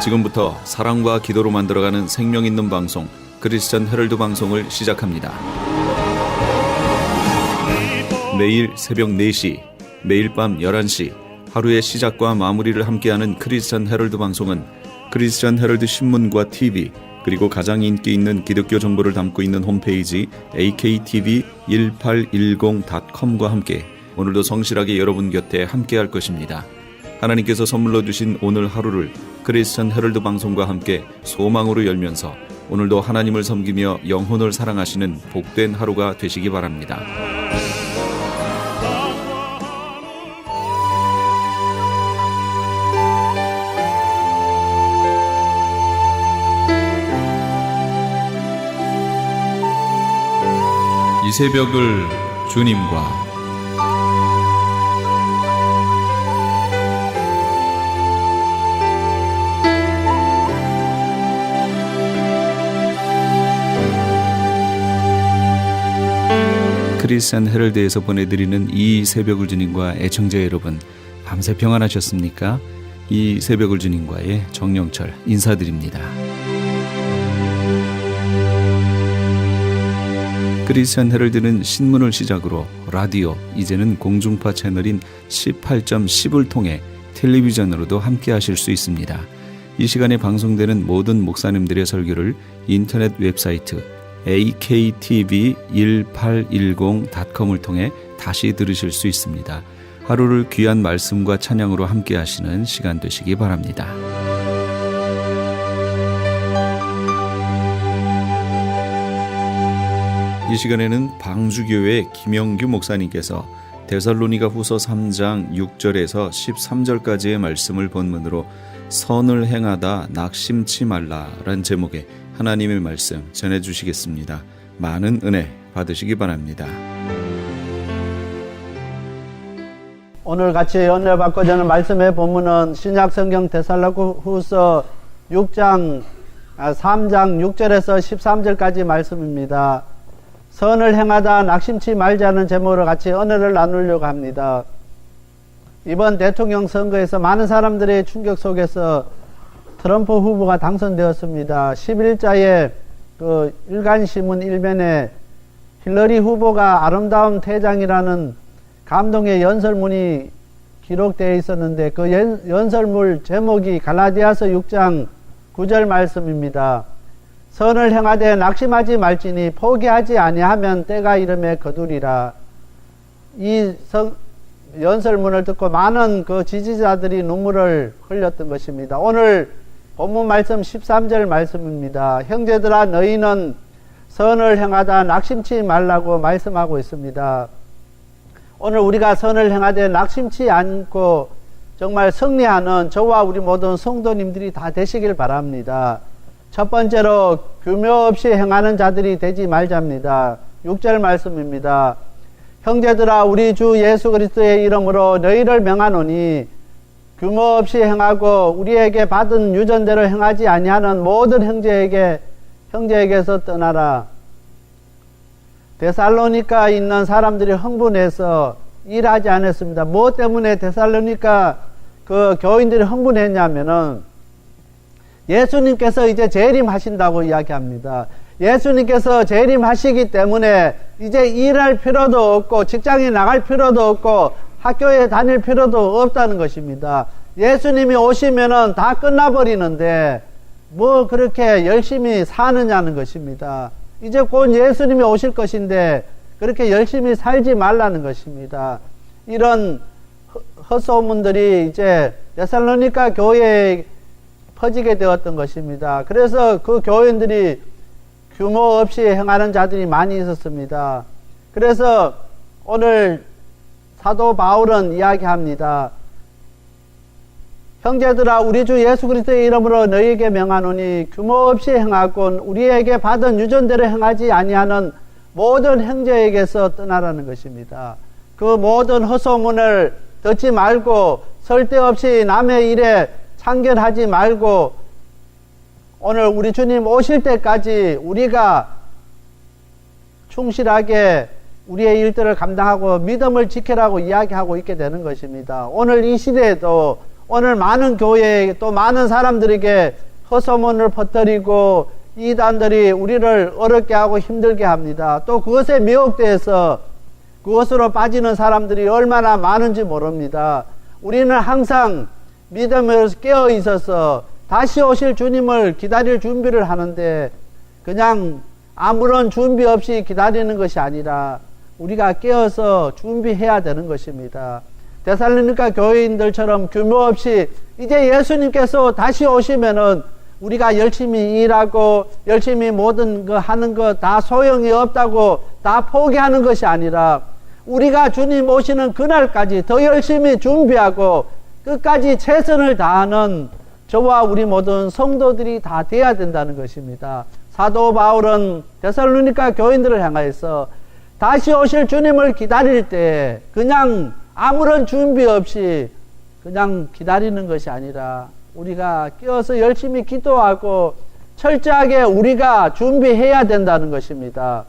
지금부터 사랑과 기도로 만들어가는 생명 있는 방송 크리스천 헤럴드 방송을 시작합니다. 매일 새벽 4시, 매일 밤 11시 하루의 시작과 마무리를 함께하는 크리스천 헤럴드 방송은 크리스천 헤럴드 신문과 TV 그리고 가장 인기 있는 기독교 정보를 담고 있는 홈페이지 aktv1810.com과 함께 오늘도 성실하게 여러분 곁에 함께할 것입니다. 하나님께서 선물로 주신 오늘 하루를 크리스천 헤럴드 방송과 함께 소망으로 열면서 오늘도 하나님을 섬기며 영혼을 사랑하시는 복된 하루가 되시기 바랍니다. 이 새벽을 주님과 크리스천 헤럴드에서 보내드리는 이 새벽을 주님과 애청자 여러분, 밤새 평안하셨습니까? 이 새벽을 주님과의 정영철 인사드립니다. 크리스천 헤럴드는 신문을 시작으로 라디오, 이제는 공중파 채널인 18.10을 통해 텔레비전으로도 함께 하실 수 있습니다. 이 시간에 방송되는 모든 목사님들의 설교를 인터넷 웹사이트 aktv1810.com을 통해 다시 들으실 수 있습니다. 하루를 귀한 말씀과 찬양으로 함께 하시는 시간 되시기 바랍니다. 이 시간에는 방주교회 김영규 목사님께서 데살로니가 후서 3장 6절에서 13절까지의 말씀을 본문으로 선을 행하다 낙심치 말라란 제목의 하나님의 말씀 전해주시겠습니다. 많은 은혜 받으시기 바랍니다. 오늘 같이 은혜 받고 저는 말씀의 본문은 신약성경 데살로니가 후서 3장 6절에서 13절까지 말씀입니다. 선을 행하다 낙심치 말자는 제목으로 같이 은혜를 나누려고 합니다. 이번 대통령 선거에서 많은 사람들의 충격 속에서 트럼프 후보가 당선되었습니다. 11일자에 그 일간신문 일면에 힐러리 후보가 아름다운 태장이라는 감동의 연설문이 기록되어 있었는데 그 연설문 제목이 갈라디아서 6장 9절 말씀입니다. 선을 행하되 낙심하지 말지니 포기하지 아니하면 때가 이름에 거두리라. 이 연설문을 듣고 많은 그 지지자들이 눈물을 흘렸던 것입니다. 오늘 본문 말씀 13절 말씀입니다. 형제들아 너희는 선을 행하다 낙심치 말라고 말씀하고 있습니다. 오늘 우리가 선을 행하되 낙심치 않고 정말 승리하는 저와 우리 모든 성도님들이 다 되시길 바랍니다. 첫 번째로 규모 없이 행하는 자들이 되지 말자입니다. 6절 말씀입니다. 형제들아 우리 주 예수 그리스도의 이름으로 너희를 명하노니 규모 없이 행하고 우리에게 받은 유전대로 행하지 아니하는 모든 형제에게서 떠나라. 데살로니가 있는 사람들이 흥분해서 일하지 않았습니다. 무엇 때문에 데살로니가 그 교인들이 흥분했냐면은 예수님께서 이제 재림하신다고 이야기합니다. 예수님께서 재림하시기 때문에 이제 일할 필요도 없고 직장에 나갈 필요도 없고 학교에 다닐 필요도 없다는 것입니다. 예수님이 오시면은 다 끝나버리는데 뭐 그렇게 열심히 사느냐는 것입니다. 이제 곧 예수님이 오실 것인데 그렇게 열심히 살지 말라는 것입니다. 이런 헛소문들이 이제 데살로니가 교회에 퍼지게 되었던 것입니다. 그래서 그 교인들이 규모 없이 행하는 자들이 많이 있었습니다. 그래서 오늘 사도 바울은 이야기합니다. 형제들아 우리 주 예수 그리스도의 이름으로 너희에게 명하노니 규모 없이 행하고 우리에게 받은 유전대로 행하지 아니하는 모든 형제에게서 떠나라는 것입니다. 그 모든 헛소문을 듣지 말고 쓸데없이 남의 일에 참견하지 말고 오늘 우리 주님 오실 때까지 우리가 충실하게 우리의 일들을 감당하고 믿음을 지키라고 이야기하고 있게 되는 것입니다. 오늘 이 시대에도 오늘 많은 교회에 또 많은 사람들에게 허소문을 퍼뜨리고 이단들이 우리를 어렵게 하고 힘들게 합니다. 또 그것에 미혹돼서 그것으로 빠지는 사람들이 얼마나 많은지 모릅니다. 우리는 항상 믿음으로 깨어 있어서 다시 오실 주님을 기다릴 준비를 하는데 그냥 아무런 준비 없이 기다리는 것이 아니라 우리가 깨어서 준비해야 되는 것입니다. 데살로니가 교회인들처럼 규모 없이 이제 예수님께서 다시 오시면은 우리가 열심히 일하고 열심히 모든 거 하는 거 다 소용이 없다고 다 포기하는 것이 아니라 우리가 주님 오시는 그날까지 더 열심히 준비하고 끝까지 최선을 다하는 저와 우리 모든 성도들이 다 돼야 된다는 것입니다. 사도 바울은 데살로니가 교인들을 향하여서 다시 오실 주님을 기다릴 때 그냥 아무런 준비 없이 그냥 기다리는 것이 아니라 우리가 깨어서 열심히 기도하고 철저하게 우리가 준비해야 된다는 것입니다.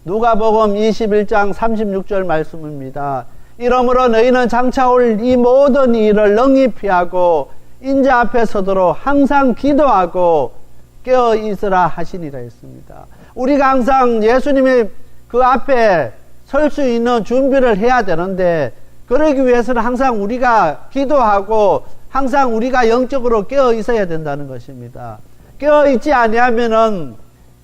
누가복음 21장 36절 말씀입니다. 이러므로 너희는 장차 올 이 모든 일을 능히 피하고 인자 앞에 서도록 항상 기도하고 깨어 있으라 하시니라 했습니다. 우리가 항상 예수님의 그 앞에 설 수 있는 준비를 해야 되는데 그러기 위해서는 항상 우리가 기도하고 항상 우리가 영적으로 깨어 있어야 된다는 것입니다. 깨어 있지 아니하면은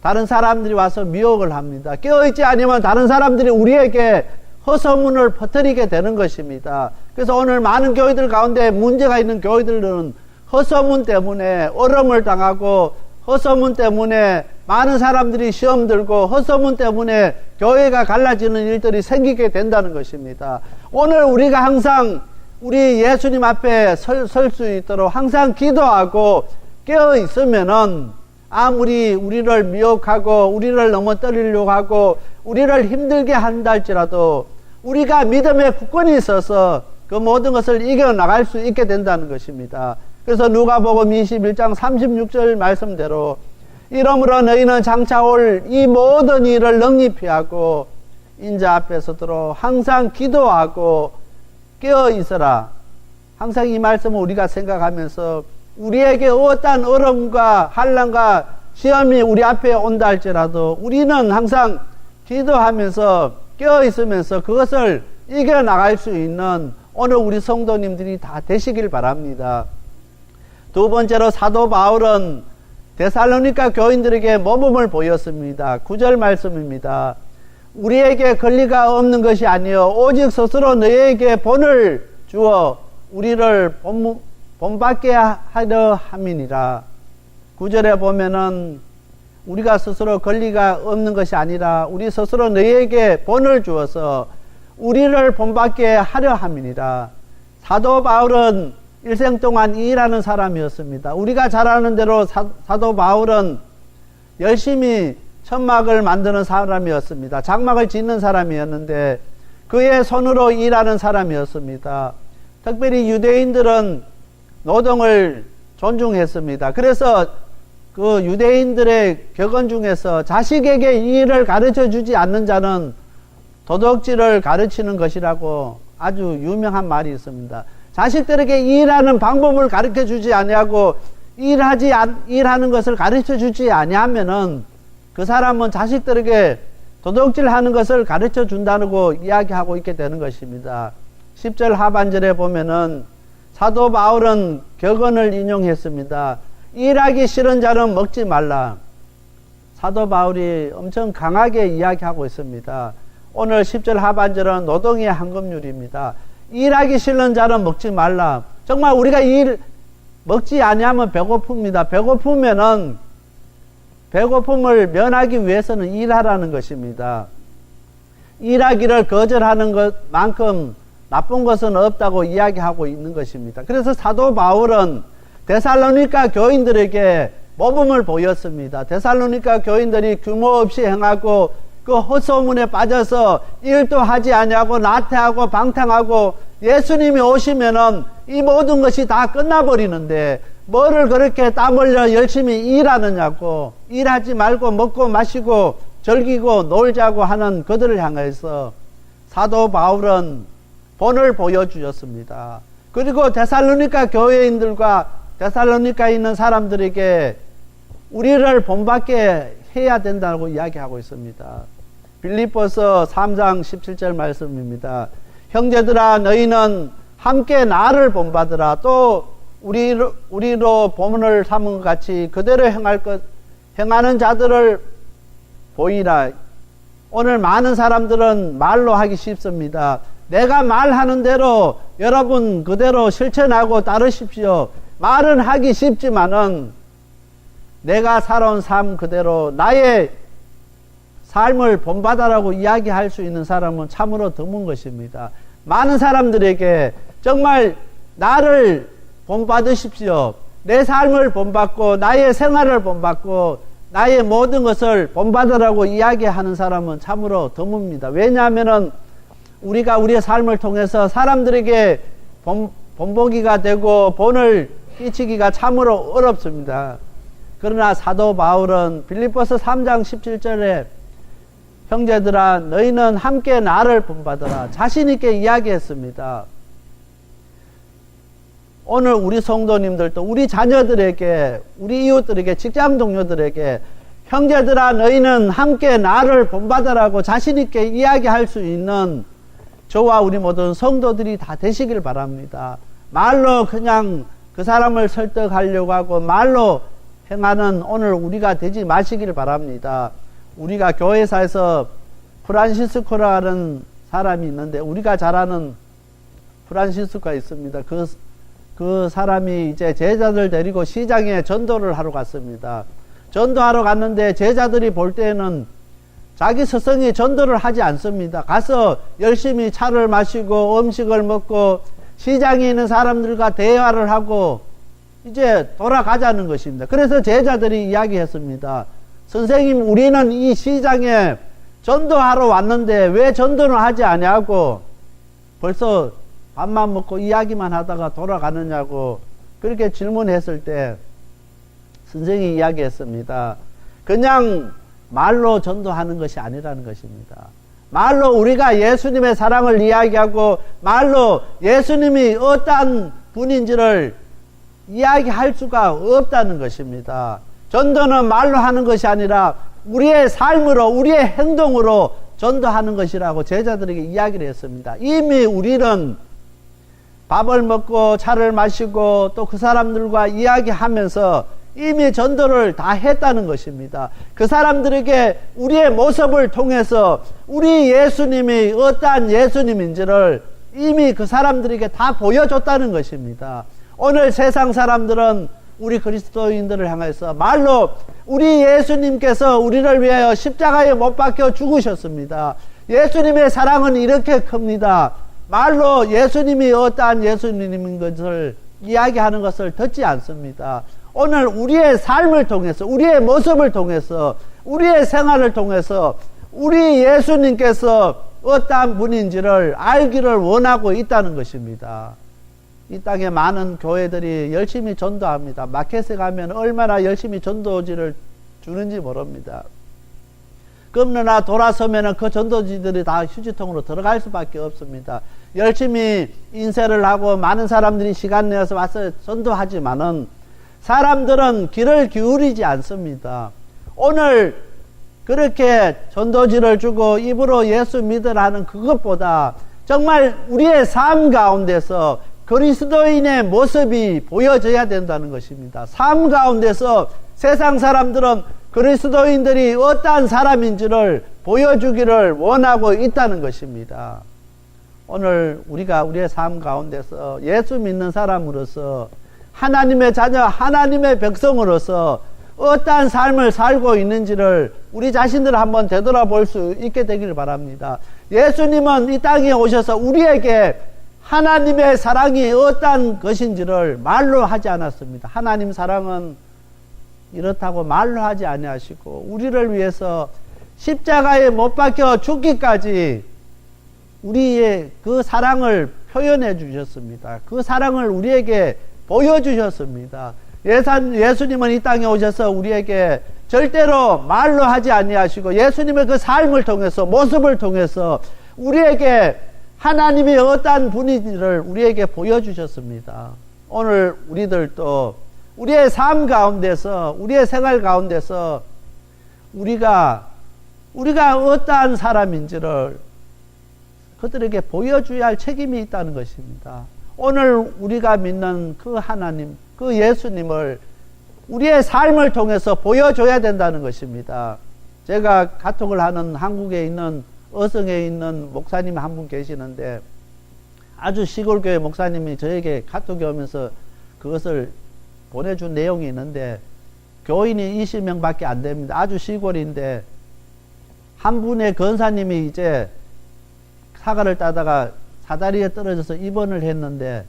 다른 사람들이 와서 미혹을 합니다. 깨어 있지 아니면 다른 사람들이 우리에게 허소문을 퍼뜨리게 되는 것입니다. 그래서 오늘 많은 교회들 가운데 문제가 있는 교회들은 허소문 때문에 어려움을 당하고 허소문 때문에 많은 사람들이 시험 들고 허소문 때문에 교회가 갈라지는 일들이 생기게 된다는 것입니다. 오늘 우리가 항상 우리 예수님 앞에 설 수 있도록 항상 기도하고 깨어 있으면은 아무리 우리를 미혹하고 우리를 넘어뜨리려고 하고 우리를 힘들게 한다 할지라도 우리가 믿음의 굳건히 있어서 그 모든 것을 이겨나갈 수 있게 된다는 것입니다. 그래서 누가복음 21장 36절 말씀대로 이러므로 너희는 장차 올 이 모든 일을 능히 피하고 인자 앞에 서도록 항상 기도하고 깨어 있어라. 항상 이 말씀을 우리가 생각하면서 우리에게 어떠한 어려움과 환난과 시험이 우리 앞에 온다 할지라도 우리는 항상 기도하면서 깨어 있으면서 그것을 이겨나갈 수 있는 오늘 우리 성도님들이 다 되시길 바랍니다. 두 번째로 사도 바울은 데살로니가 교인들에게 모범을 보였습니다. 9절 말씀입니다. 우리에게 권리가 없는 것이 아니요 오직 스스로 너희에게 본을 주어 우리를 본받게 하려 함이니라. 9절에 보면은 우리가 스스로 권리가 없는 것이 아니라 우리 스스로 너희에게 본을 주어서 우리를 본받게 하려 함이니라. 사도 바울은 일생 동안 일하는 사람이었습니다. 우리가 잘 아는 대로 사도 바울은 열심히 천막을 만드는 사람이었습니다. 장막을 짓는 사람이었는데 그의 손으로 일하는 사람이었습니다. 특별히 유대인들은 노동을 존중했습니다. 그래서 그 유대인들의 격언 중에서 자식에게 이 일을 가르쳐 주지 않는 자는 도둑질을 가르치는 것이라고 아주 유명한 말이 있습니다. 자식들에게 일하는 방법을 가르쳐 주지 아니하고 일하는 것을 가르쳐 주지 아니하면은 그 사람은 자식들에게 도둑질하는 것을 가르쳐 준다고 이야기하고 있게 되는 것입니다. 10절 하반절에 보면은 사도 바울은 격언을 인용했습니다. 일하기 싫은 자는 먹지 말라. 사도 바울이 엄청 강하게 이야기하고 있습니다. 오늘 10절 하반절은 노동의 한금률입니다. 일하기 싫은 자는 먹지 말라. 정말 우리가 먹지 아니하면 배고픕니다. 배고프면은 배고픔을 면하기 위해서는 일하라는 것입니다. 일하기를 거절하는 것만큼 나쁜 것은 없다고 이야기하고 있는 것입니다. 그래서 사도 바울은 데살로니가 교인들에게 모범을 보였습니다. 데살로니가 교인들이 규모 없이 행하고 그 헛소문에 빠져서 일도 하지 아니하고 나태하고 방탕하고 예수님이 오시면은 이 모든 것이 다 끝나버리는데 뭐를 그렇게 땀 흘려 열심히 일하느냐고, 일하지 말고 먹고 마시고 즐기고 놀자고 하는 그들을 향해서 사도 바울은 본을 보여주셨습니다. 그리고 데살로니가 교회인들과 데살로니카에 있는 사람들에게 우리를 본받게 해야 된다고 이야기하고 있습니다. 빌립보서 3장 17절 말씀입니다. 형제들아 너희는 함께 나를 본받으라. 또 우리로 본을 삼은 것 같이 그대로 행하는 자들을 보이라. 오늘 많은 사람들은 말로 하기 쉽습니다. 내가 말하는 대로 여러분 그대로 실천하고 따르십시오. 말은 하기 쉽지만은 내가 살아온 삶 그대로 나의 삶을 본받아라고 이야기할 수 있는 사람은 참으로 드문 것입니다. 많은 사람들에게 정말 나를 본받으십시오. 내 삶을 본받고 나의 생활을 본받고 나의 모든 것을 본받으라고 이야기하는 사람은 참으로 드뭅니다. 왜냐하면은 우리가 우리의 삶을 통해서 사람들에게 본보기가 되고 본을 끼치기가 참으로 어렵습니다. 그러나 사도 바울은 빌립보서 3장 17절에 형제들아 너희는 함께 나를 본받으라 자신 있게 이야기했습니다. 오늘 우리 성도님들도 우리 자녀들에게 우리 이웃들에게 직장 동료들에게 형제들아 너희는 함께 나를 본받으라고 자신 있게 이야기할 수 있는 저와 우리 모든 성도들이 다 되시길 바랍니다. 말로 그냥 그 사람을 설득하려고 하고 말로 행하는 오늘 우리가 되지 마시길 바랍니다. 우리가 교회사에서 프란시스코라는 사람이 있는데 우리가 잘 아는 프란시스코가 있습니다. 그 사람이 이제 제자들 데리고 시장에 전도를 하러 갔습니다. 전도하러 갔는데 제자들이 볼 때는 자기 스승이 전도를 하지 않습니다. 가서 열심히 차를 마시고 음식을 먹고 시장에 있는 사람들과 대화를 하고 이제 돌아가자는 것입니다. 그래서 제자들이 이야기했습니다. 선생님 우리는 이 시장에 전도하러 왔는데 왜 전도는 하지 않냐고 벌써 밥만 먹고 이야기만 하다가 돌아가느냐고 그렇게 질문했을 때 선생님이 이야기했습니다. 그냥 말로 전도하는 것이 아니라는 것입니다. 말로 우리가 예수님의 사랑을 이야기하고 말로 예수님이 어떠한 분인지를 이야기할 수가 없다는 것입니다. 전도는 말로 하는 것이 아니라 우리의 삶으로 우리의 행동으로 전도하는 것이라고 제자들에게 이야기를 했습니다. 이미 우리는 밥을 먹고 차를 마시고 또 그 사람들과 이야기하면서 이미 전도를 다 했다는 것입니다. 그 사람들에게 우리의 모습을 통해서 우리 예수님이 어떠한 예수님인지를 이미 그 사람들에게 다 보여줬다는 것입니다. 오늘 세상 사람들은 우리 그리스도인들을 향해서 말로 우리 예수님께서 우리를 위하여 십자가에 못 박혀 죽으셨습니다. 예수님의 사랑은 이렇게 큽니다. 말로 예수님이 어떠한 예수님인 것을 이야기하는 것을 듣지 않습니다. 오늘 우리의 삶을 통해서 우리의 모습을 통해서 우리의 생활을 통해서 우리 예수님께서 어떠한 분인지를 알기를 원하고 있다는 것입니다. 이 땅에 많은 교회들이 열심히 전도합니다. 마켓에 가면 얼마나 열심히 전도지를 주는지 모릅니다. 그러나 돌아서면 그 전도지들이 다 휴지통으로 들어갈 수밖에 없습니다. 열심히 인쇄를 하고 많은 사람들이 시간 내어서 와서 전도하지만은 사람들은 귀를 기울이지 않습니다. 오늘 그렇게 전도지를 주고 입으로 예수 믿으라는 그것보다 정말 우리의 삶 가운데서 그리스도인의 모습이 보여져야 된다는 것입니다. 삶 가운데서 세상 사람들은 그리스도인들이 어떠한 사람인지를 보여주기를 원하고 있다는 것입니다. 오늘 우리가 우리의 삶 가운데서 예수 믿는 사람으로서 하나님의 자녀, 하나님의 백성으로서 어떠한 삶을 살고 있는지를 우리 자신들 한번 되돌아볼 수 있게 되기를 바랍니다. 예수님은 이 땅에 오셔서 우리에게 하나님의 사랑이 어떠한 것인지를 말로 하지 않았습니다. 하나님 사랑은 이렇다고 말로 하지 아니하시고 우리를 위해서 십자가에 못 박혀 죽기까지 우리의 그 사랑을 표현해 주셨습니다. 그 사랑을 우리에게 보여주셨습니다. 예수님은 이 땅에 오셔서 우리에게 절대로 말로 하지 아니하시고 예수님의 그 삶을 통해서 모습을 통해서 우리에게 하나님이 어떠한 분인지를 우리에게 보여주셨습니다. 오늘 우리들도 우리의 삶 가운데서, 우리의 생활 가운데서 우리가 어떠한 사람인지를 그들에게 보여줘야 할 책임이 있다는 것입니다. 오늘 우리가 믿는 그 하나님, 그 예수님을 우리의 삶을 통해서 보여줘야 된다는 것입니다. 제가 카톡을 하는 한국에 있는 어성에 있는 목사님 한 분 계시는데 아주 시골교회 목사님이 저에게 카톡이 오면서 그것을 보내준 내용이 있는데 교인이 20명밖에 안 됩니다. 아주 시골인데 한 분의 권사님이 이제 사과를 따다가 사다리에 떨어져서 입원을 했는데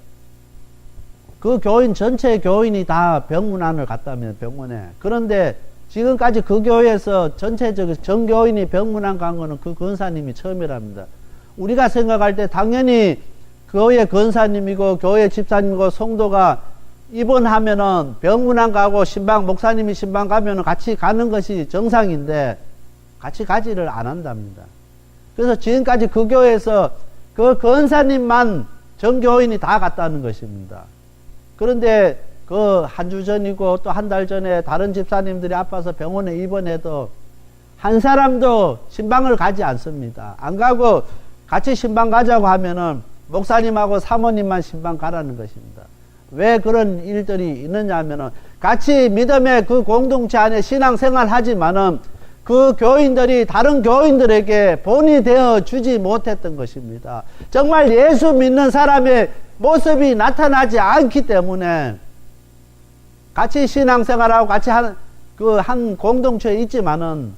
그 교인 전체 교인이 다 병문안을 갔다면 병원에. 그런데 지금까지 그 교회에서 전체적으로 전 교인이 병문안 간 거는 그 권사님이 처음이랍니다. 우리가 생각할 때 당연히 교회 권사님이고 교회 집사님이고 성도가 입원하면은 병문안 가고 신방 목사님이 신방 가면은 같이 가는 것이 정상인데 같이 가지를 안 한답니다. 그래서 지금까지 그 교회에서 그 권사님만 전 교인이 다 갔다는 것입니다. 그런데 그 한 주 전이고 또 한 달 전에 다른 집사님들이 아파서 병원에 입원해도 한 사람도 신방을 가지 않습니다. 안 가고 같이 신방 가자고 하면은 목사님하고 사모님만 신방 가라는 것입니다. 왜 그런 일들이 있느냐 하면은 같이 믿음의 그 공동체 안에 신앙생활 하지만은 그 교인들이 다른 교인들에게 본이 되어 주지 못했던 것입니다. 정말 예수 믿는 사람의 모습이 나타나지 않기 때문에 같이 신앙생활하고 같이 한 공동체에 있지만은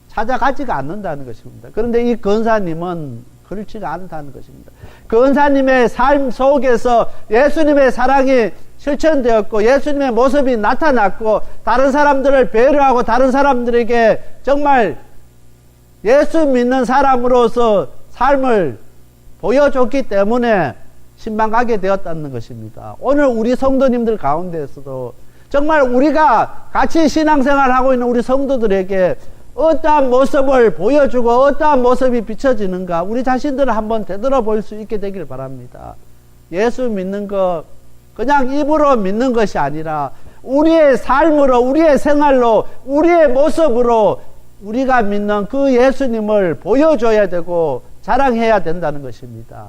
찾아가지가 않는다는 것입니다. 그런데 이 권사님은 그렇지가 않다는 것입니다. 권사님의 삶 속에서 예수님의 사랑이 실천되었고 예수님의 모습이 나타났고 다른 사람들을 배려하고 다른 사람들에게 정말 예수 믿는 사람으로서 삶을 보여줬기 때문에 신방 가게 되었다는 것입니다. 오늘 우리 성도님들 가운데서도 정말 우리가 같이 신앙생활하고 있는 우리 성도들에게 어떠한 모습을 보여주고 어떠한 모습이 비춰지는가 우리 자신들을 한번 되돌아볼 수 있게 되길 바랍니다. 예수 믿는 거 그냥 입으로 믿는 것이 아니라 우리의 삶으로 우리의 생활로 우리의 모습으로 우리가 믿는 그 예수님을 보여줘야 되고 자랑해야 된다는 것입니다.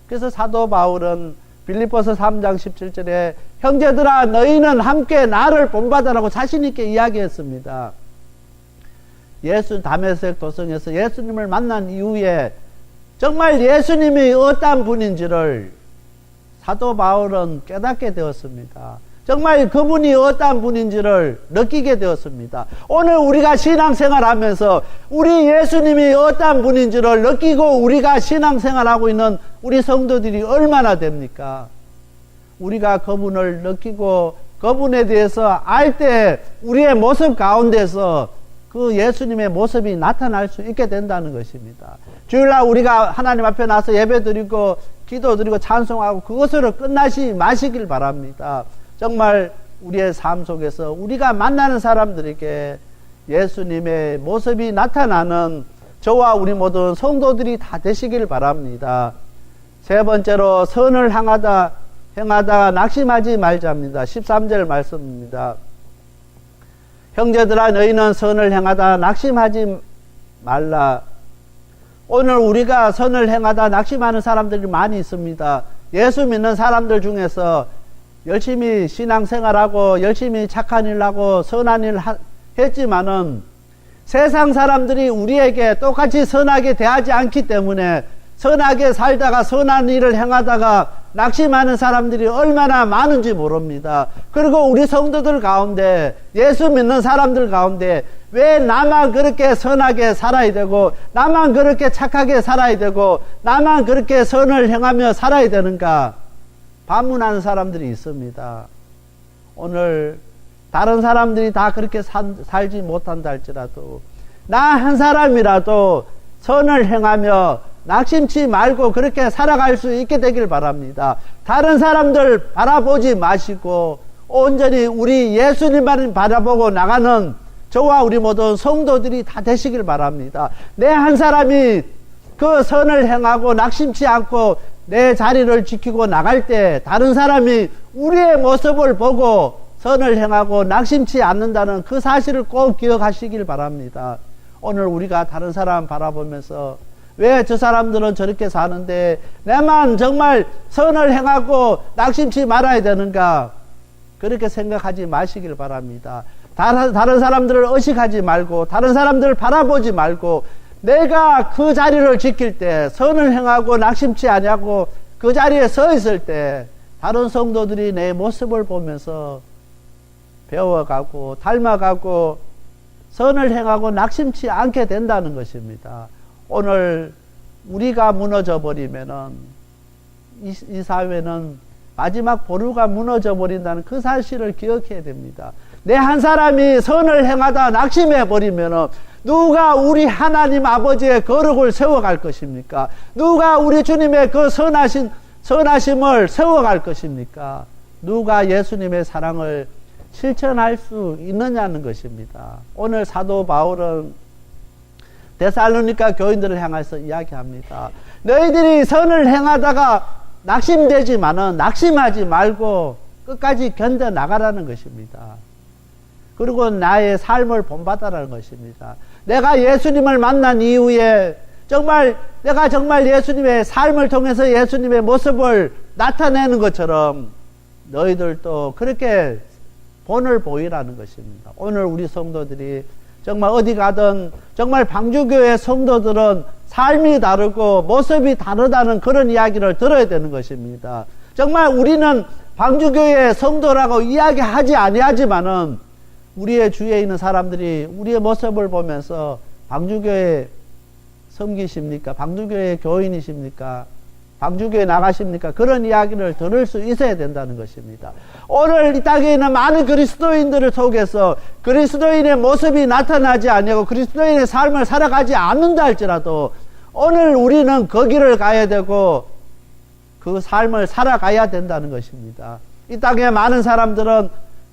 그래서 사도 바울은 빌립보서 3장 17절에 형제들아 너희는 함께 나를 본받으라고 자신 있게 이야기했습니다. 다메섹 도성에서 예수님을 만난 이후에 정말 예수님이 어떤 분인지를 사도 바울은 깨닫게 되었습니다. 정말 그분이 어떤 분인지를 느끼게 되었습니다. 오늘 우리가 신앙생활하면서 우리 예수님이 어떤 분인지를 느끼고 우리가 신앙생활하고 있는 우리 성도들이 얼마나 됩니까? 우리가 그분을 느끼고 그분에 대해서 알 때 우리의 모습 가운데서 그 예수님의 모습이 나타날 수 있게 된다는 것입니다. 주일날 우리가 하나님 앞에 나서 예배드리고 기도드리고 찬송하고 그것으로 끝나지 마시길 바랍니다. 정말 우리의 삶 속에서 우리가 만나는 사람들에게 예수님의 모습이 나타나는 저와 우리 모든 성도들이 다 되시길 바랍니다. 세 번째로 선을 행하다가 낙심하지 말자입니다. 13절 말씀입니다. 형제들아 너희는 선을 행하다 낙심하지 말라. 오늘 우리가 선을 행하다 낙심하는 사람들이 많이 있습니다. 예수 믿는 사람들 중에서 열심히 신앙생활하고 열심히 착한 일하고 선한 일 했지만은 세상 사람들이 우리에게 똑같이 선하게 대하지 않기 때문에 선하게 살다가 선한 일을 행하다가 낙심하는 사람들이 얼마나 많은지 모릅니다. 그리고 우리 성도들 가운데 예수 믿는 사람들 가운데 왜 나만 그렇게 선하게 살아야 되고 나만 그렇게 착하게 살아야 되고 나만 그렇게 선을 행하며 살아야 되는가 반문하는 사람들이 있습니다. 오늘 다른 사람들이 다 그렇게 살지 못한다 할지라도 나 한 사람이라도 선을 행하며 낙심치 말고 그렇게 살아갈 수 있게 되길 바랍니다. 다른 사람들 바라보지 마시고 온전히 우리 예수님만 바라보고 나가는 저와 우리 모든 성도들이 다 되시길 바랍니다. 내 한 사람이 그 선을 행하고 낙심치 않고 내 자리를 지키고 나갈 때 다른 사람이 우리의 모습을 보고 선을 행하고 낙심치 않는다는 그 사실을 꼭 기억하시길 바랍니다. 오늘 우리가 다른 사람 바라보면서 왜 저 사람들은 저렇게 사는데 내만 정말 선을 행하고 낙심치 말아야 되는가, 그렇게 생각하지 마시길 바랍니다. 다른 사람들을 의식하지 말고 다른 사람들을 바라보지 말고 내가 그 자리를 지킬 때 선을 행하고 낙심치 아니하고 그 자리에 서 있을 때 다른 성도들이 내 모습을 보면서 배워가고 닮아가고 선을 행하고 낙심치 않게 된다는 것입니다. 오늘 우리가 무너져 버리면은 이 사회는 마지막 보루가 무너져 버린다는 그 사실을 기억해야 됩니다. 내 한 사람이 선을 행하다 낙심해 버리면은 누가 우리 하나님 아버지의 거룩을 세워갈 것입니까? 누가 우리 주님의 그 선하심을 세워갈 것입니까? 누가 예수님의 사랑을 실천할 수 있느냐는 것입니다. 오늘 사도 바울은 데살로니가 교인들을 향해서 이야기합니다. 너희들이 선을 행하다가 낙심되지만은 낙심하지 말고 끝까지 견뎌 나가라는 것입니다. 그리고 나의 삶을 본받아라는 것입니다. 내가 예수님을 만난 이후에 내가 정말 예수님의 삶을 통해서 예수님의 모습을 나타내는 것처럼 너희들도 그렇게 본을 보이라는 것입니다. 오늘 우리 성도들이 정말 어디 가든 정말 방주교회 성도들은 삶이 다르고 모습이 다르다는 그런 이야기를 들어야 되는 것입니다. 정말 우리는 방주교회 성도라고 이야기하지 아니하지만은 우리의 주위에 있는 사람들이 우리의 모습을 보면서 방주교회 섬기십니까? 방주교회 교인이십니까? 방주교회 나가십니까? 그런 이야기를 들을 수 있어야 된다는 것입니다. 오늘 이 땅에 있는 많은 그리스도인들을 속에서 그리스도인의 모습이 나타나지 아니하고 그리스도인의 삶을 살아가지 않는다 할지라도 오늘 우리는 거기를 가야 되고 그 삶을 살아가야 된다는 것입니다. 이 땅에 많은 사람들은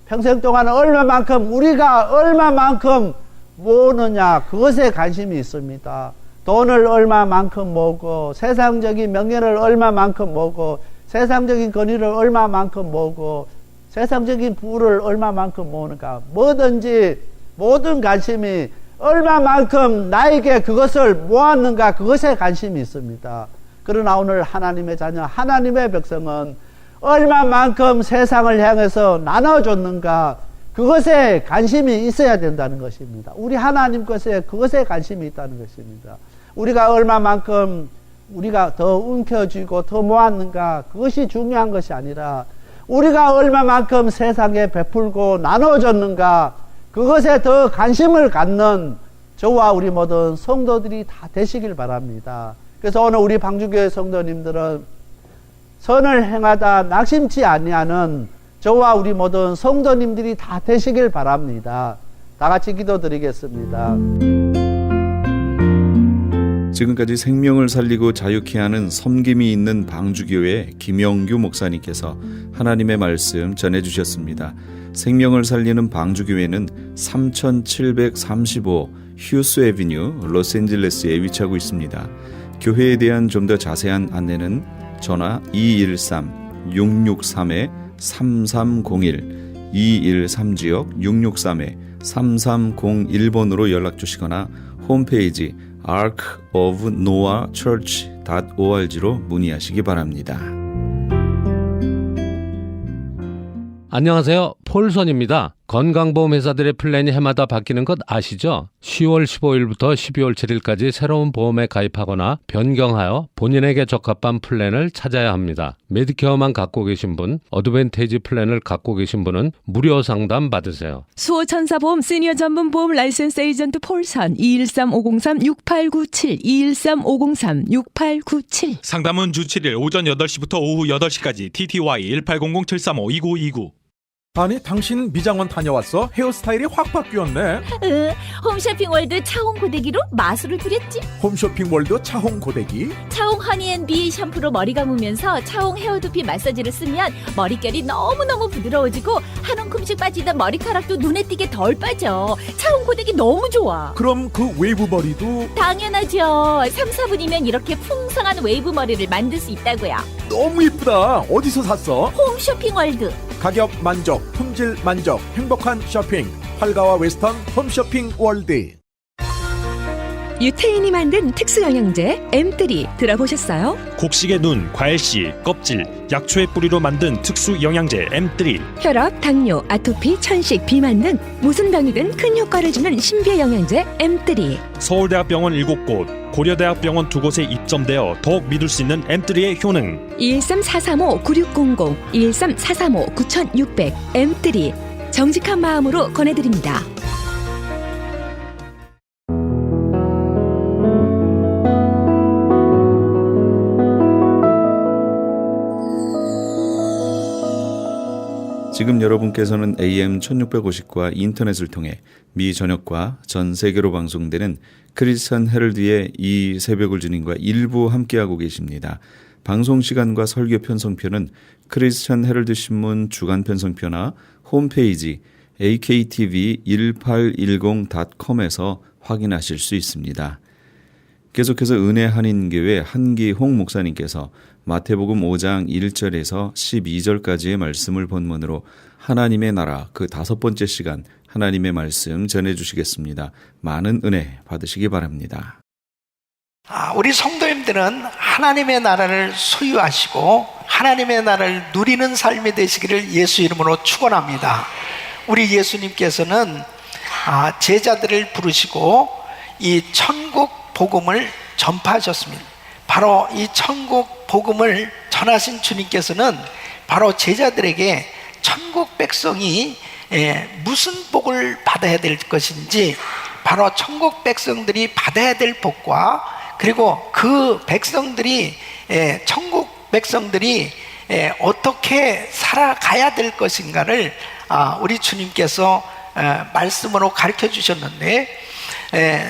평생 동안 우리가 얼마만큼 모으느냐 그것에 관심이 있습니다. 돈을 얼마만큼 모으고 세상적인 명예를 얼마만큼 모으고 세상적인 권위를 얼마만큼 모으고 세상적인 부를 얼마만큼 모으는가, 모든 관심이 얼마만큼 나에게 그것을 모았는가 그것에 관심이 있습니다. 그러나 오늘 하나님의 자녀 하나님의 백성은 얼마만큼 세상을 향해서 나눠줬는가 그것에 관심이 있어야 된다는 것입니다. 우리 하나님 것에 그것에 관심이 있다는 것입니다. 우리가 얼마만큼 우리가 더 움켜쥐고 더 모았는가 그것이 중요한 것이 아니라 우리가 얼마만큼 세상에 베풀고 나눠줬는가 그것에 더 관심을 갖는 저와 우리 모든 성도들이 다 되시길 바랍니다. 그래서 오늘 우리 방주교회 성도님들은 선을 행하다 낙심치 아니하는 저와 우리 모든 성도님들이 다 되시길 바랍니다. 다 같이 기도드리겠습니다. 지금까지 생명을 살리고 자유케 하는 섬김이 있는 방주교회 김영규 목사님께서 하나님의 말씀 전해주셨습니다. 생명을 살리는 방주교회는 3735 휴스 애비뉴 로스앤젤레스에 위치하고 있습니다. 교회에 대한 좀 더 자세한 안내는 전화 213-663-3301 213지역 663-3301번으로 연락주시거나 홈페이지 arkofnoahchurch.org로 문의하시기 바랍니다. 안녕하세요. 폴선입니다. 건강보험 회사들의 플랜이 해마다 바뀌는 것 아시죠? 10월 15일부터 12월 7일까지 새로운 보험에 가입하거나 변경하여 본인에게 적합한 플랜을 찾아야 합니다. 메디케어만 갖고 계신 분, 어드밴테이지 플랜을 갖고 계신 분은 무료 상담 받으세요. 수호천사보험 시니어 전문 보험 라이센스 에이전트 폴선 213-503-6897 213-503-6897 상담은 주 7일 오전 8시부터 오후 8시까지 TTY 1800-735-2929 아니 당신 미장원 다녀왔어? 헤어스타일이 확 바뀌었네. 홈쇼핑 월드 차홍 고데기로 마술을 부렸지. 홈쇼핑 월드 차홍 고데기. 차홍 허니앤비 샴푸로 머리 감으면서 차홍 헤어두피 마사지를 쓰면 머릿결이 너무너무 부드러워지고 한 움큼씩 빠지던 머리카락도 눈에 띄게 덜 빠져. 차원 고데기 너무 좋아. 그럼 그 웨이브 머리도 당연하죠. 3, 4분이면 이렇게 풍성한 웨이브 머리를 만들 수 있다고요. 너무 이쁘다. 어디서 샀어? 홈쇼핑월드. 가격 만족, 품질 만족, 행복한 쇼핑. 활가와 웨스턴 홈쇼핑 월드. 유태인이 만든 특수 영양제 M3 들어보셨어요? 곡식의 눈, 과일씨, 껍질, 약초의 뿌리로 만든 특수 영양제 M3. 혈압, 당뇨, 아토피, 천식, 비만 등 무슨 병이든 큰 효과를 주는 신비의 영양제 M3. 서울대학병원 7곳, 고려대학병원 2곳에 입점되어 더욱 믿을 수 있는 M3의 효능. 213-435-9600, 213-435-9600 M3 정직한 마음으로 권해드립니다. 지금 여러분께서는 AM 1650과 인터넷을 통해 미 전역과 전 세계로 방송되는 크리스천 헤럴드의 이 새벽을 주님과 일부 함께하고 계십니다. 방송 시간과 설교 편성표는 크리스천 헤럴드 신문 주간 편성표나 홈페이지 aktv1810.com에서 확인하실 수 있습니다. 계속해서 은혜 한인교회 한기홍 목사님께서 마태복음 5장 1절에서 12절까지의 말씀을 본문으로 하나님의 나라 그 5번째 시간 하나님의 말씀 전해주시겠습니다. 많은 은혜 받으시기 바랍니다. 우리 성도님들은 하나님의 나라를 소유하시고 하나님의 나라를 누리는 삶이 되시기를 예수 이름으로 축원합니다. 우리 예수님께서는 제자들을 부르시고 이 천국 복음을 전파하셨습니다. 바로 이 천국 복음을 전하신 주님께서는 바로 제자들에게 천국 백성이 무슨 복을 받아야 될 것인지, 바로 천국 백성들이 받아야 될 복과 그리고 그 백성들이 천국 백성들이 어떻게 살아가야 될 것인가를 우리 주님께서 말씀으로 가르쳐 주셨는데,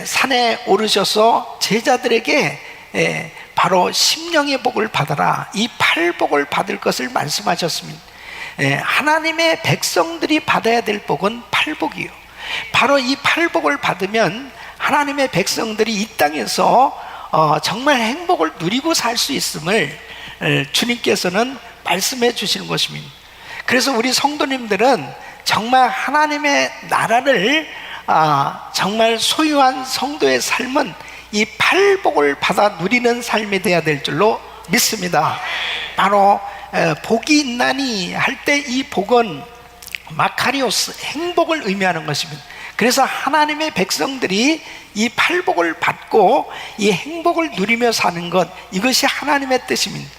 산에 오르셔서 제자들에게 바로 심령의 복을 받아라, 이 8복을 받을 것을 말씀하셨습니다. 하나님의 백성들이 받아야 될 복은 8복이요. 바로 이 8복을 받으면 하나님의 백성들이 이 땅에서 정말 행복을 누리고 살 수 있음을 주님께서는 말씀해 주시는 것입니다. 그래서 우리 성도님들은 정말 하나님의 나라를 정말 소유한 성도의 삶은 이 8복을 받아 누리는 삶이 되어야 될 줄로 믿습니다. 바로 복이 있나니 할 때 이 복은 마카리오스, 행복을 의미하는 것입니다. 그래서 하나님의 백성들이 이 8복을 받고 이 행복을 누리며 사는 것, 이것이 하나님의 뜻입니다.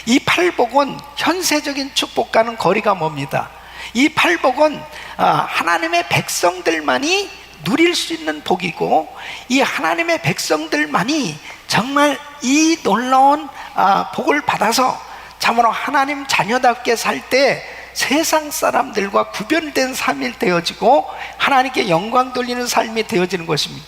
이 8복은 현세적인 축복과는 거리가 멉니다. 이 8복은 하나님의 백성들만이 누릴 수 있는 복이고, 이 하나님의 백성들만이 정말 이 놀라운 복을 받아서 참으로 하나님 자녀답게 살 때 세상 사람들과 구별된 삶이 되어지고 하나님께 영광 돌리는 삶이 되어지는 것입니다.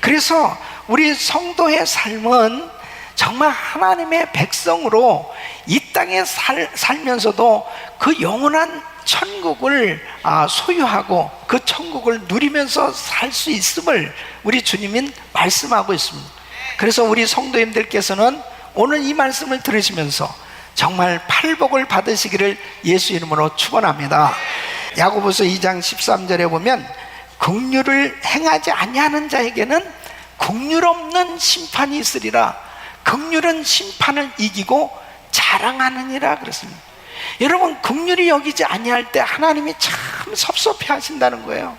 그래서 우리 성도의 삶은 정말 하나님의 백성으로 이 땅에 살면서도 그 영원한 천국을 소유하고 그 천국을 누리면서 살 수 있음을 우리 주님은 말씀하고 있습니다. 그래서 우리 성도님들께서는 오늘 이 말씀을 들으시면서 정말 8복을 받으시기를 예수 이름으로 축원합니다. 야고보서 2장 13절에 보면 긍휼을 행하지 아니하는 자에게는 긍휼 없는 심판이 있으리라. 긍휼은 심판을 이기고 자랑하느니라 그랬습니다. 여러분, 긍휼히 여기지 아니할 때 하나님이 참 섭섭해 하신다는 거예요.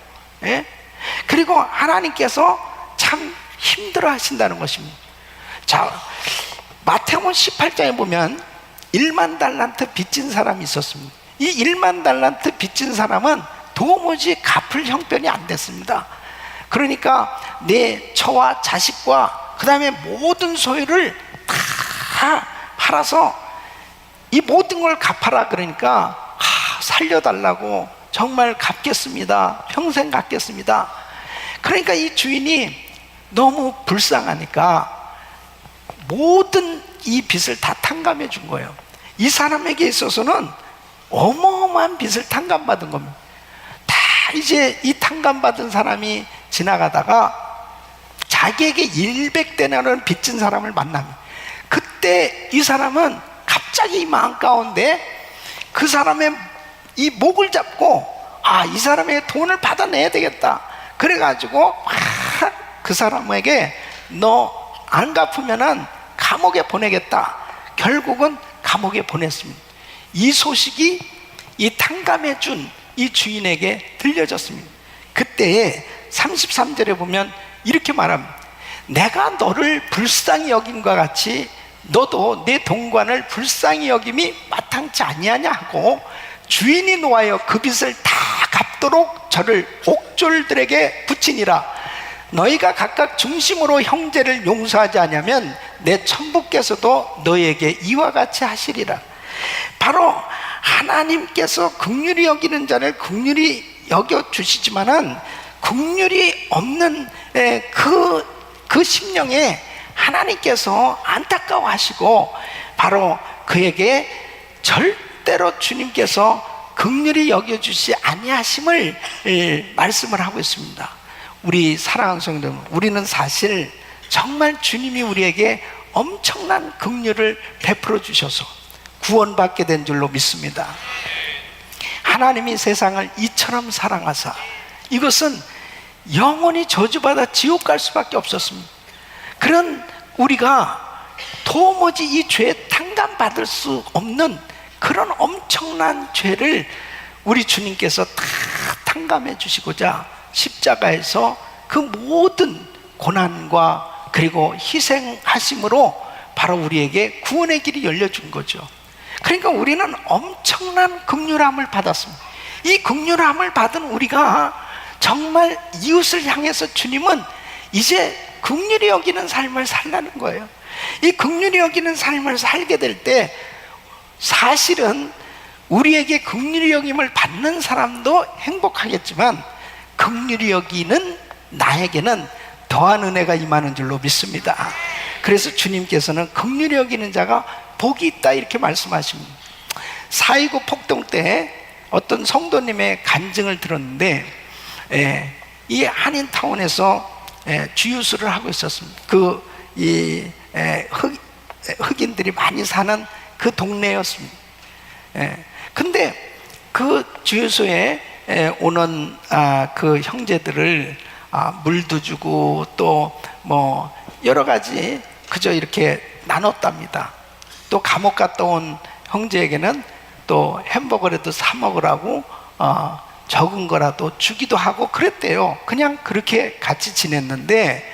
그리고 하나님께서 참 힘들어 하신다는 것입니다. 자, 마태복음 18장에 보면 1만 달란트 빚진 사람이 있었습니다. 이 1만 달란트 빚진 사람은 도무지 갚을 형편이 안 됐습니다. 그러니까 내 처와 자식과 그 다음에 모든 소유를 다 팔아서 이 모든 걸 갚아라. 그러니까 살려달라고, 정말 갚겠습니다, 평생 갚겠습니다. 그러니까 이 주인이 너무 불쌍하니까 모든 이 빚을 다 탕감해 준 거예요. 이 사람에게 있어서는 어마어마한 빚을 탕감받은 겁니다. 다 이제 이 탕감받은 사람이 지나가다가 자기에게 100데나리온 빚진 사람을 만납니다. 그때 이 사람은 갑자기 이 마음 가운데 그 사람의 이 목을 잡고 이 사람의 돈을 받아내야 되겠다. 그래가지고 그 사람에게 너 안 갚으면은 감옥에 보내겠다. 결국은 감옥에 보냈습니다. 이 소식이 이 탕감해 준 이 주인에게 들려졌습니다. 그때에 33절에 보면 이렇게 말합니다. 내가 너를 불쌍히 여김과 같이 너도 내 동관을 불쌍히 여김이 마땅치 아니하냐 하고 주인이 노하여 그 빚을 다 갚도록 저를 옥졸들에게 붙이니라. 너희가 각각 중심으로 형제를 용서하지 않으면 내 천부께서도 너희에게 이와 같이 하시리라. 바로 하나님께서 긍휼히 여기는 자를 긍휼히 여겨 주시지만은 긍휼이 없는 그 심령에 하나님께서 안타까워하시고 바로 그에게 절대로 주님께서 긍휼히 여겨주시 아니하심을 말씀을 하고 있습니다. 우리 사랑하는 성도 여러분, 우리는 사실 정말 주님이 우리에게 엄청난 긍휼을 베풀어 주셔서 구원받게 된 줄로 믿습니다. 하나님이 세상을 이처럼 사랑하사, 이것은 영원히 저주받아 지옥 갈 수밖에 없었습니다. 그런 우리가 도무지 이 죄에 탕감받을 수 없는 그런 엄청난 죄를 우리 주님께서 다 탕감해 주시고자 십자가에서 그 모든 고난과 그리고 희생하심으로 바로 우리에게 구원의 길이 열려준 거죠. 그러니까 우리는 엄청난 긍휼함을 받았습니다. 이 긍휼함을 받은 우리가 정말 이웃을 향해서 주님은 이제 긍휼히 여기는 삶을 살라는 거예요. 이 긍휼히 여기는 삶을 살게 될 때 사실은 우리에게 긍휼히 여김을 받는 사람도 행복하겠지만 긍휼히 여기는 나에게는 더한 은혜가 임하는 줄로 믿습니다. 그래서 주님께서는 긍휼히 여기는 자가 복이 있다 이렇게 말씀하십니다. 4.29 폭동 때 어떤 성도님의 간증을 들었는데 이 한인타운에서 주유소를 하고 있었습니다. 흑인들이 많이 사는 그 동네였습니다. 근데 그 주유소에 오는 그 형제들을 물도 주고 또 뭐 여러 가지 그저 이렇게 나눴답니다. 또 감옥 갔다 온 형제에게는 또 햄버거라도 사 먹으라고 적은 거라도 주기도 하고 그랬대요. 그냥 그렇게 같이 지냈는데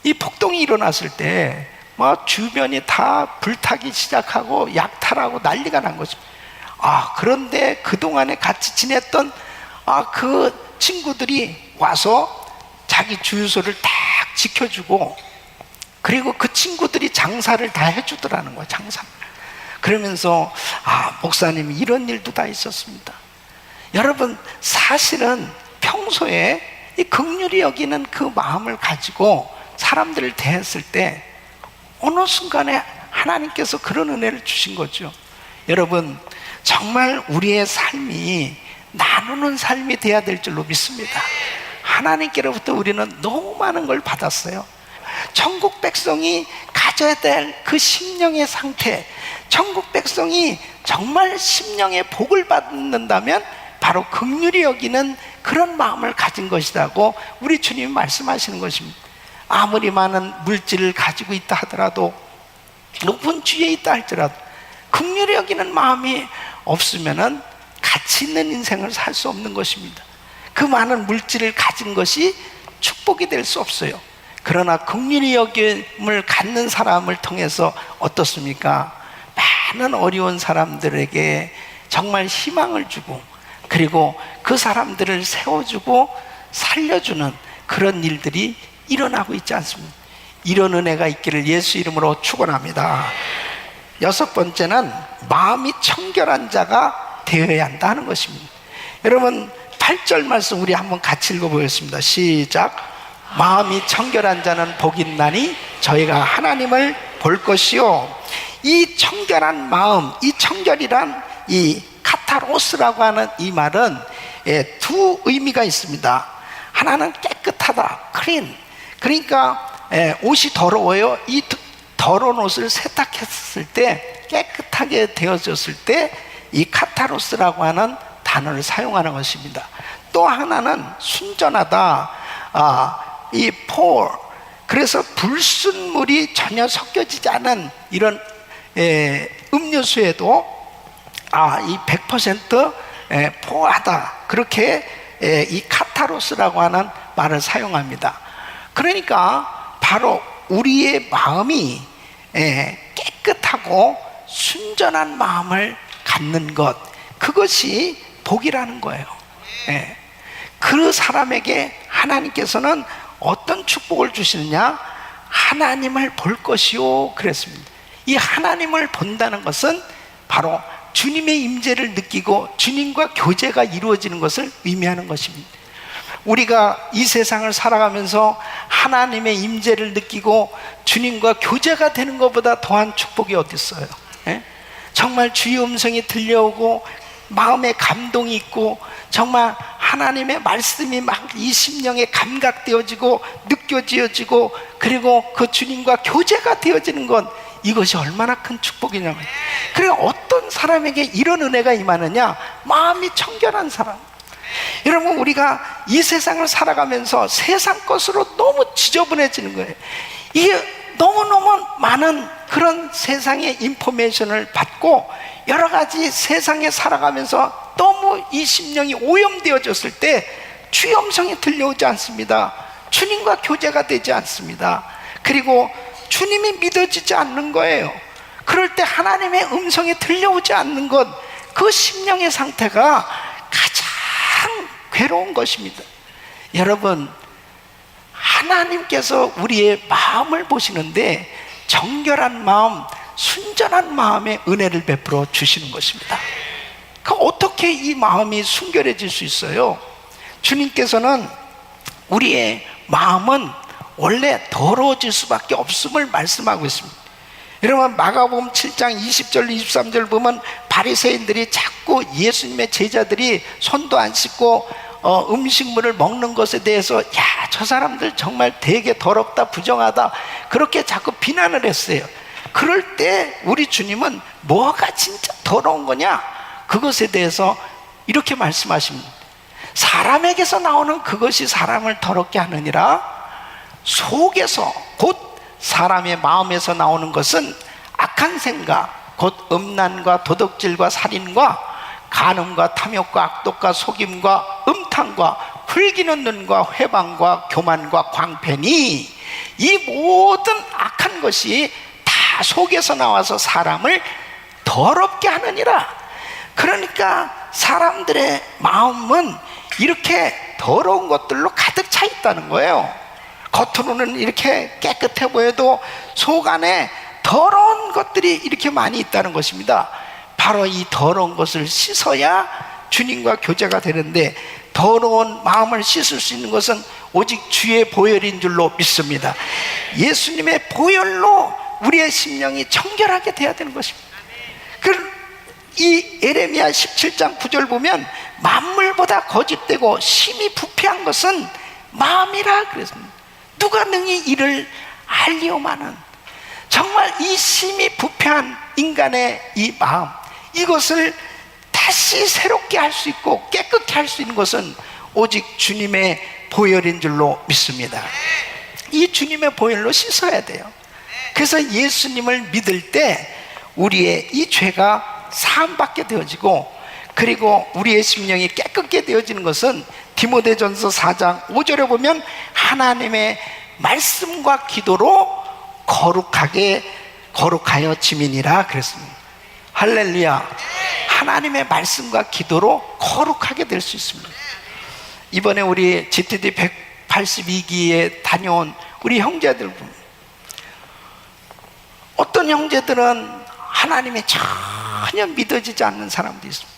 이 폭동이 일어났을 때 뭐 주변이 다 불타기 시작하고 약탈하고 난리가 난 것입니다. 그런데 그동안에 같이 지냈던 그 친구들이 와서 자기 주유소를 딱 지켜주고 그리고 그 친구들이 장사를 다 해주더라는 거예요. 장사를. 그러면서 목사님 이런 일도 다 있었습니다. 여러분 사실은 평소에 이 긍휼히 여기는 그 마음을 가지고 사람들을 대했을 때 어느 순간에 하나님께서 그런 은혜를 주신 거죠. 여러분 정말 우리의 삶이 나누는 삶이 돼야 될 줄로 믿습니다. 하나님께로부터 우리는 너무 많은 걸 받았어요. 천국 백성이 가져야 될 그 심령의 상태, 천국 백성이 정말 심령의 복을 받는다면 바로 긍휼히 여기는 그런 마음을 가진 것이라고 우리 주님이 말씀하시는 것입니다. 아무리 많은 물질을 가지고 있다 하더라도 높은 지위에 있다 할지라도 긍휼히 여기는 마음이 없으면은 가치 있는 인생을 살 수 없는 것입니다. 그 많은 물질을 가진 것이 축복이 될 수 없어요. 그러나 긍휼히 여김을 갖는 사람을 통해서 어떻습니까? 많은 어려운 사람들에게 정말 희망을 주고 그리고 그 사람들을 세워주고 살려주는 그런 일들이 일어나고 있지 않습니까? 이런 은혜가 있기를 예수 이름으로 축원합니다. 6번째는 마음이 청결한 자가 되어야 한다는 것입니다. 여러분 8절 말씀 우리 한번 같이 읽어보겠습니다. 시작. 마음이 청결한 자는 복이 있나니 저희가 하나님을 볼 것이요. 이 청결한 마음, 이 청결이란 이 카타로스라고 하는 이 말은 두 의미가 있습니다. 하나는 깨끗하다, 클린. 그러니까 옷이 더러워요. 이 더러운 옷을 세탁했을 때, 깨끗하게 되어졌을 때 이 카타로스라고 하는 단어를 사용하는 것입니다. 또 하나는 순전하다, 이 poor. 그래서 불순물이 전혀 섞여지지 않은 이런 음료수에도 이 100% 포하다, 그렇게 이 카타로스라고 하는 말을 사용합니다. 그러니까 바로 우리의 마음이 깨끗하고 순전한 마음을 갖는 것, 그것이 복이라는 거예요. 그 사람에게 하나님께서는 어떤 축복을 주시느냐? 하나님을 볼 것이요 그랬습니다. 이 하나님을 본다는 것은 바로 주님의 임재를 느끼고 주님과 교제가 이루어지는 것을 의미하는 것입니다. 우리가 이 세상을 살아가면서 하나님의 임재를 느끼고 주님과 교제가 되는 것보다 더한 축복이 어디 있어요? 정말 주의 음성이 들려오고 마음에 감동이 있고 정말 하나님의 말씀이 막 이 심령에 감각되어지고 느껴지어지고 그리고 그 주님과 교제가 되어지는 것, 이것이 얼마나 큰 축복이냐면, 그리고 어떤 사람에게 이런 은혜가 임하느냐? 마음이 청결한 사람. 여러분, 우리가 이 세상을 살아가면서 세상 것으로 너무 지저분해지는 거예요. 이게 너무너무 많은 그런 세상의 인포메이션을 받고 여러 가지 세상에 살아가면서 너무 이 심령이 오염되어졌을 때 주의 음성이 들려오지 않습니다. 주님과 교제가 되지 않습니다. 그리고 주님이 믿어지지 않는 거예요. 그럴 때 하나님의 음성이 들려오지 않는 것, 그 심령의 상태가 가장 괴로운 것입니다. 여러분, 하나님께서 우리의 마음을 보시는데 정결한 마음, 순전한 마음에 은혜를 베풀어 주시는 것입니다. 어떻게 이 마음이 순결해질 수 있어요? 주님께서는 우리의 마음은 원래 더러워질 수밖에 없음을 말씀하고 있습니다. 여러분, 마가복음 7장 20절 23절 보면 바리새인들이 자꾸 예수님의 제자들이 손도 안 씻고 음식물을 먹는 것에 대해서 저 사람들 정말 되게 더럽다, 부정하다, 그렇게 자꾸 비난을 했어요. 그럴 때 우리 주님은 뭐가 진짜 더러운 거냐? 그것에 대해서 이렇게 말씀하십니다. 사람에게서 나오는 그것이 사람을 더럽게 하느니라, 속에서 곧 사람의 마음에서 나오는 것은 악한 생각, 곧 음란과 도덕질과 살인과 간음과 탐욕과 악독과 속임과 음탕과 흘기는 눈과 회방과 교만과 광패니, 이 모든 악한 것이 다 속에서 나와서 사람을 더럽게 하느니라. 그러니까 사람들의 마음은 이렇게 더러운 것들로 가득 차 있다는 거예요. 겉으로는 이렇게 깨끗해 보여도 속 안에 더러운 것들이 이렇게 많이 있다는 것입니다. 바로 이 더러운 것을 씻어야 주님과 교제가 되는데, 더러운 마음을 씻을 수 있는 것은 오직 주의 보혈인 줄로 믿습니다. 예수님의 보혈로 우리의 심령이 청결하게 돼야 되는 것입니다. 이 에레미야 17장 9절 보면 만물보다 거짓되고 심히 부패한 것은 마음이라 그랬습니다. 누가 능히 이를 알리오마는. 정말 이 심히 부패한 인간의 이 마음, 이것을 다시 새롭게 할 수 있고 깨끗게 할 수 있는 것은 오직 주님의 보혈인 줄로 믿습니다. 이 주님의 보혈로 씻어야 돼요. 그래서 예수님을 믿을 때 우리의 이 죄가 사함받게 되어지고, 그리고 우리의 심령이 깨끗게 되어지는 것은 디모데전서 4장 5절에 보면 하나님의 말씀과 기도로 거룩하여 지민이라 그랬습니다. 할렐루야. 하나님의 말씀과 기도로 거룩하게 될 수 있습니다. 이번에 우리 GTD 182기에 다녀온 우리 형제들 보면 어떤 형제들은 하나님이 전혀 믿어지지 않는 사람도 있습니다.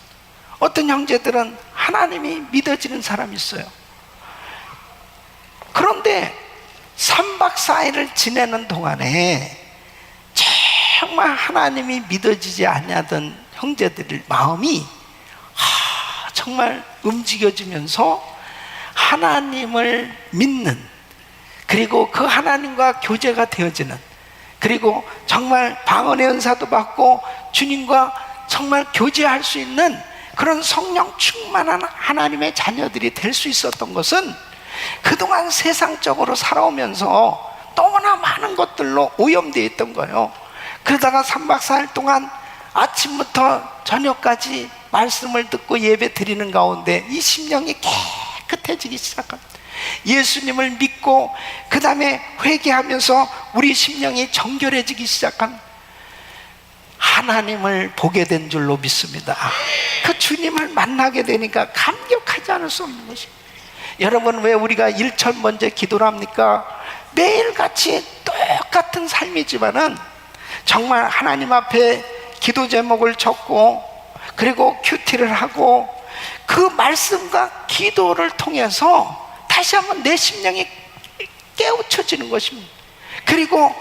어떤 형제들은 하나님이 믿어지는 사람이 있어요. 그런데 3박 4일을 지내는 동안에 정말 하나님이 믿어지지 않냐던 형제들의 마음이 정말 움직여지면서 하나님을 믿는, 그리고 그 하나님과 교제가 되어지는, 그리고 정말 방언의 은사도 받고 주님과 정말 교제할 수 있는 그런 성령 충만한 하나님의 자녀들이 될 수 있었던 것은 그동안 세상적으로 살아오면서 너무나 많은 것들로 오염되어 있던 거예요. 그러다가 3박 4일 동안 아침부터 저녁까지 말씀을 듣고 예배 드리는 가운데 이 심령이 깨끗해지기 시작합니다. 예수님을 믿고 그 다음에 회개하면서 우리 심령이 정결해지기 시작합니다. 하나님을 보게 된 줄로 믿습니다. 그 주님을 만나게 되니까 감격하지 않을 수 없는 것입니다. 여러분, 왜 우리가 1,000번째 기도를 합니까? 매일같이 똑같은 삶이지만은 정말 하나님 앞에 기도 제목을 적고, 그리고 큐티를 하고, 그 말씀과 기도를 통해서 다시 한번 내 심령이 깨우쳐지는 것입니다. 그리고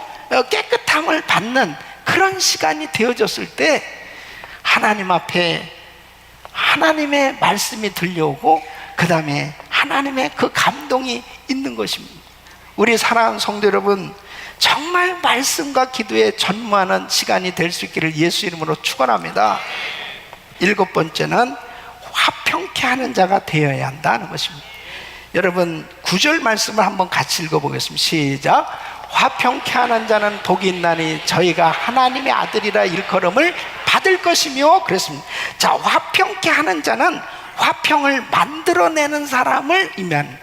깨끗함을 받는 그런 시간이 되어졌을 때 하나님 앞에 하나님의 말씀이 들려오고, 그 다음에 하나님의 그 감동이 있는 것입니다. 우리 사랑하는 성도 여러분, 정말 말씀과 기도에 전무하는 시간이 될 수 있기를 예수 이름으로 축원합니다. 7번째는 화평케 하는 자가 되어야 한다는 것입니다. 여러분, 9절 말씀을 한번 같이 읽어보겠습니다. 시작. 화평케 하는 자는 복이 있나니 저희가 하나님의 아들이라 일컬음을 받을 것이며, 그랬습니다. 자, 화평케 하는 자는 화평을 만들어내는 사람을 의미하는,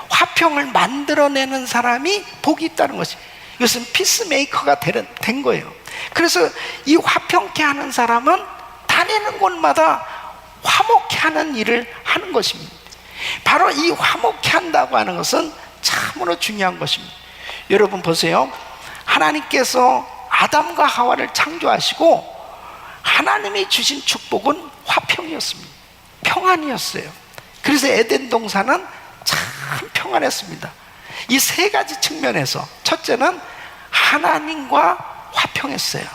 화평을 만들어내는 사람이 복이 있다는 것이, 이것은 피스메이커가 된 거예요. 그래서 이 화평케 하는 사람은 다니는 곳마다 화목케 하는 일을 하는 것입니다. 바로 이 화목케 한다고 하는 것은 참으로 중요한 것입니다. 여러분 보세요. 하나님께서 아담과 하와를 창조하시고 하나님이 주신 축복은 화평이었습니다. 평안이었어요. 그래서 에덴 동산은 참 평안했습니다. 이 세 가지 측면에서, 첫째는 하나님과 화평했어요.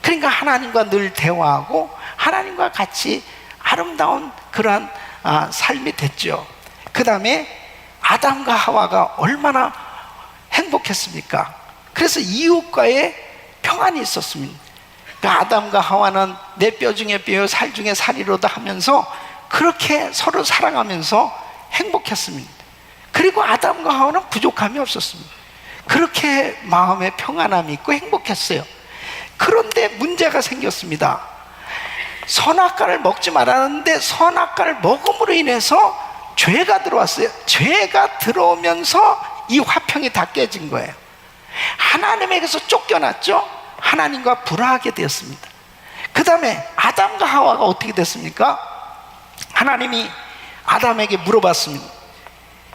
그러니까 하나님과 늘 대화하고 하나님과 같이 아름다운 그러한 삶이 됐죠. 그 다음에 아담과 하와가 얼마나 행복했습니까? 그래서 이웃과의 평안이 있었습니다. 그러니까 아담과 하와는 내 뼈 중에 뼈요 살 중에 살이로다 하면서 그렇게 서로 사랑하면서 행복했습니다. 그리고 아담과 하와는 부족함이 없었습니다. 그렇게 마음에 평안함이 있고 행복했어요. 그런데 문제가 생겼습니다. 선악과를 먹지 말았는데 선악과를 먹음으로 인해서 죄가 들어왔어요. 죄가 들어오면서 이 화평이 다 깨진 거예요. 하나님에게서 쫓겨났죠. 하나님과 불화하게 되었습니다. 그 다음에 아담과 하와가 어떻게 됐습니까? 하나님이 아담에게 물어봤습니다.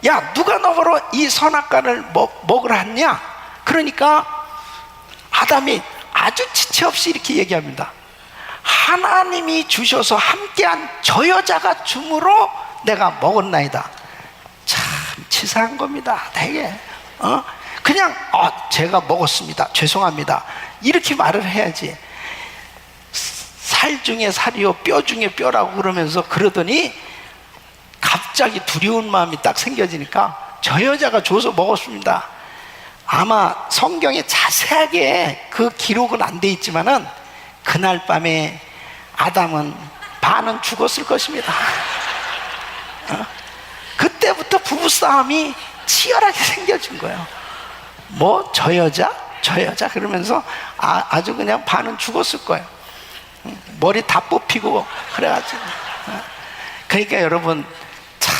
야, 누가 너로 이 선악과를 먹으라 했냐? 그러니까 아담이 아주 지체 없이 이렇게 얘기합니다. 하나님이 주셔서 함께한 저 여자가 줌으로 내가 먹었나이다. 참 치사한 겁니다. 되게 그냥 제가 먹었습니다, 죄송합니다, 이렇게 말을 해야지. 살 중에 살이요 뼈 중에 뼈라고 그러면서 그러더니 갑자기 두려운 마음이 딱 생겨지니까 저 여자가 줘서 먹었습니다. 아마 성경에 자세하게 그 기록은 안 돼 있지만은 그날 밤에 아담은 반은 죽었을 것입니다. 그때부터 부부싸움이 치열하게 생겨진 거예요. 뭐 저 여자? 저 여자? 그러면서 아주 그냥 반은 죽었을 거예요. 머리 다 뽑히고 그래가지고. 그러니까 여러분, 참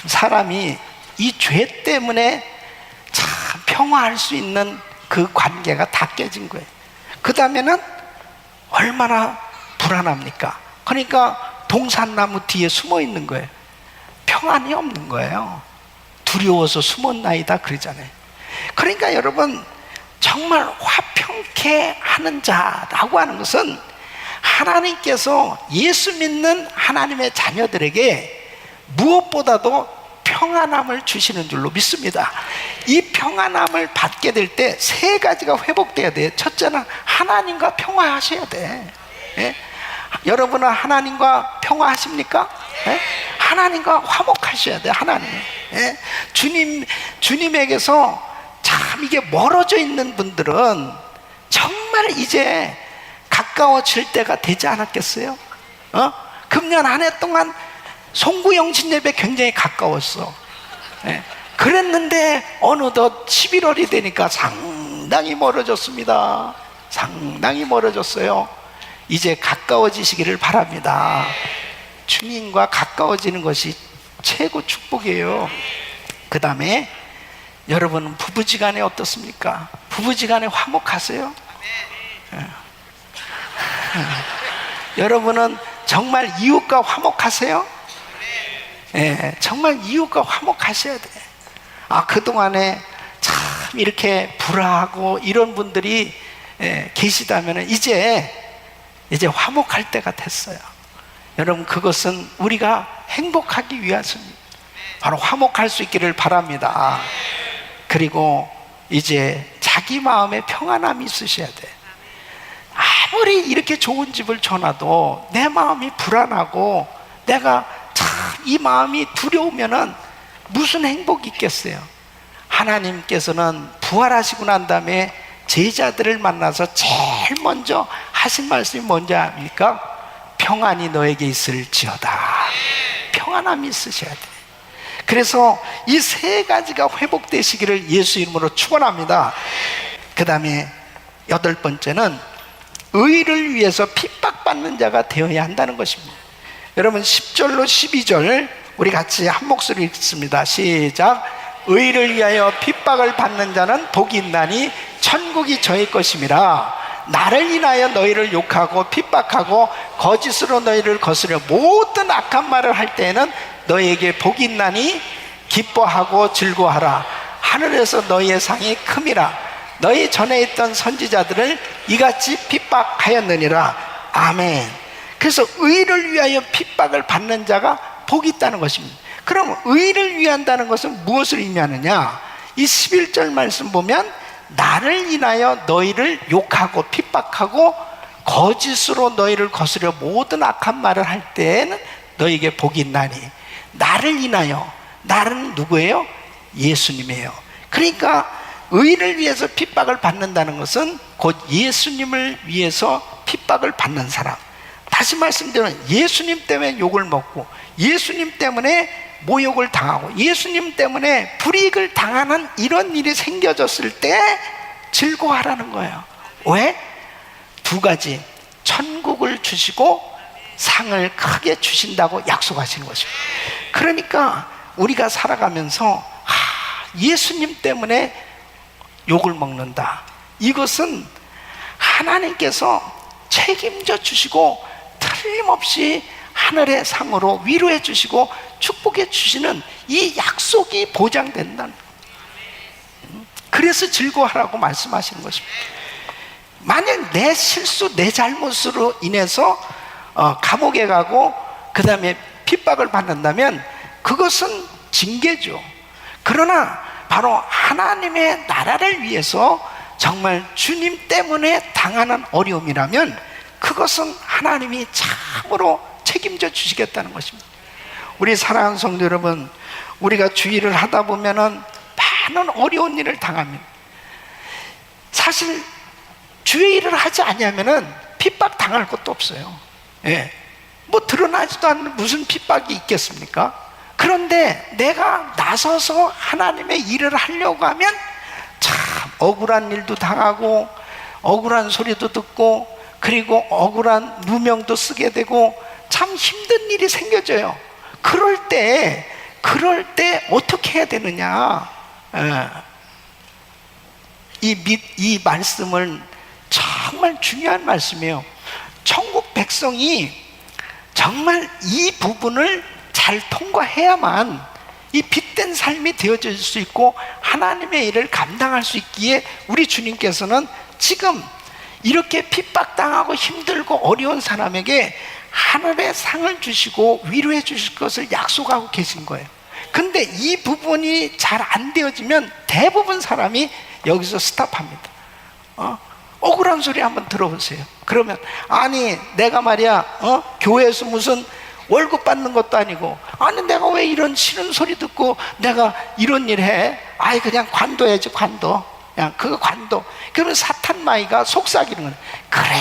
사람이 이 죄 때문에 참 평화할 수 있는 그 관계가 다 깨진 거예요. 그 다음에는 얼마나 불안합니까? 그러니까 동산나무 뒤에 숨어 있는 거예요. 평안이 없는 거예요. 두려워서 숨었나이다 그러잖아요. 그러니까 여러분, 정말 화평케 하는 자라고 하는 것은 하나님께서 예수 믿는 하나님의 자녀들에게 무엇보다도 평안함을 주시는 줄로 믿습니다. 이 평안함을 받게 될 때 세 가지가 회복돼야 돼요. 첫째는 하나님과 평화하셔야 돼. 예? 여러분은 하나님과 평화하십니까? 예? 하나님과 화목하셔야 돼요. 하나님. 예? 주님에게서 참 이게 멀어져 있는 분들은 정말 이제 가까워질 때가 되지 않았겠어요? 금년 한 해 동안 송구영신 예배 굉장히 가까웠어. 예? 그랬는데 어느덧 11월이 되니까 상당히 멀어졌습니다. 상당히 멀어졌어요. 이제 가까워지시기를 바랍니다. 주님과 가까워지는 것이 최고 축복이에요. 그 다음에 여러분은 부부지간에 어떻습니까? 부부지간에 화목하세요? 여러분은 정말 이웃과 화목하세요? 정말 이웃과 화목하셔야 돼. 그동안에 참 이렇게 불화하고 이런 분들이 계시다면 이제 화목할 때가 됐어요. 여러분, 그것은 우리가 행복하기 위해서입니다. 바로 화목할 수 있기를 바랍니다. 그리고 이제 자기 마음에 평안함이 있으셔야 돼. 아무리 이렇게 좋은 집을 줘놔도 내 마음이 불안하고 내가 참 이 마음이 두려우면은 무슨 행복이 있겠어요? 하나님께서는 부활하시고 난 다음에 제자들을 만나서 제일 먼저 하신 말씀이 뭔지 압니까? 평안이 너에게 있을지어다. 평안함이 있으셔야 돼. 그래서 이 세 가지가 회복되시기를 예수 이름으로 축원합니다. 그 다음에 8번째는 의를 위해서 핍박받는 자가 되어야 한다는 것입니다. 여러분 10절로 12절 우리 같이 한 목소리 읽습니다. 시작. 의를 위하여 핍박을 받는 자는 복이 있나니 천국이 저의 것임이라. 나를 인하여 너희를 욕하고 핍박하고 거짓으로 너희를 거스려 모든 악한 말을 할 때에는 너희에게 복이 있나니 기뻐하고 즐거워하라. 하늘에서 너희의 상이 큼이라. 너희 전에 있던 선지자들을 이같이 핍박하였느니라. 아멘. 그래서 의를 위하여 핍박을 받는 자가 복이 있다는 것입니다. 그럼 의를 위한다는 것은 무엇을 의미하느냐? 이 11절 말씀 보면 나를 인하여 너희를 욕하고 핍박하고 거짓으로 너희를 거스려 모든 악한 말을 할 때에는 너희에게 복이 있나니. 나를 인하여, 나는 누구예요? 예수님이에요. 그러니까 의를 위해서 핍박을 받는다는 것은 곧 예수님을 위해서 핍박을 받는 사람. 다시 말씀드리면 예수님 때문에 욕을 먹고 예수님 때문에 모욕을 당하고 예수님 때문에 불이익을 당하는 이런 일이 생겨졌을 때 즐거워하라는 거예요. 왜? 두 가지. 천국을 주시고 상을 크게 주신다고 약속하시는 것입니다. 그러니까 우리가 살아가면서 예수님 때문에 욕을 먹는다. 이것은 하나님께서 책임져 주시고 틀림없이 하늘의 상으로 위로해 주시고 축복해 주시는 이 약속이 보장된다는 거예요. 그래서 즐거워하라고 말씀하시는 것입니다. 만약 내 실수, 내 잘못으로 인해서 감옥에 가고 그 다음에 핍박을 받는다면 그것은 징계죠. 그러나 바로 하나님의 나라를 위해서 정말 주님 때문에 당하는 어려움이라면 그것은 하나님이 참으로 책임져 주시겠다는 것입니다. 우리 사랑하는 성도 여러분, 우리가 주일을 하다 보면은 많은 어려운 일을 당합니다. 사실 주일을 하지 않으면은 핍박 당할 것도 없어요. 뭐 드러나지도 않는 무슨 핍박이 있겠습니까? 그런데 내가 나서서 하나님의 일을 하려고 하면 참 억울한 일도 당하고 억울한 소리도 듣고 그리고 억울한 누명도 쓰게 되고 참 힘든 일이 생겨져요. 그럴 때 어떻게 해야 되느냐? 이 말씀은 정말 중요한 말씀이에요. 천국 백성이 정말 이 부분을 잘 통과해야만 이 빛된 삶이 되어질 수 있고 하나님의 일을 감당할 수 있기에 우리 주님께서는 지금 이렇게 핍박당하고 힘들고 어려운 사람에게 하늘의 상을 주시고 위로해 주실 것을 약속하고 계신 거예요. 근데 이 부분이 잘 안 되어지면 대부분 사람이 여기서 스탑합니다. 억울한 소리 한번 들어보세요. 그러면 아니 내가 말이야 교회에서 무슨 월급 받는 것도 아니고, 아니 내가 왜 이런 싫은 소리 듣고 내가 이런 일 해? 아이 그냥 관둬야지, 관둬. 그냥 그거 관둬. 그러면 사탄 마귀가 속삭이는 거야. 그래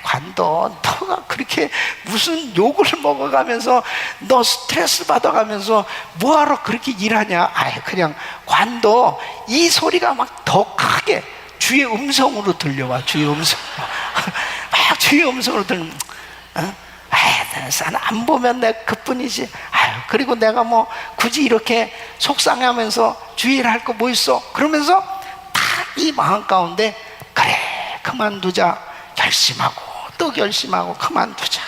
관둬. 너가 그렇게 무슨 욕을 먹어가면서 너 스트레스 받아가면서 뭐하러 그렇게 일하냐. 아이 그냥 관둬. 이 소리가 막 더 크게 주의 음성으로 들려와. 주의 음성. 막 주의 음성으로 들려. 안 보면 내가 그뿐이지. 그리고 내가 뭐 굳이 이렇게 속상해하면서 주의를 할 거 뭐 있어? 그러면서 다 이 마음 가운데 그래 그만두자. 결심하고 또 결심하고 그만두자.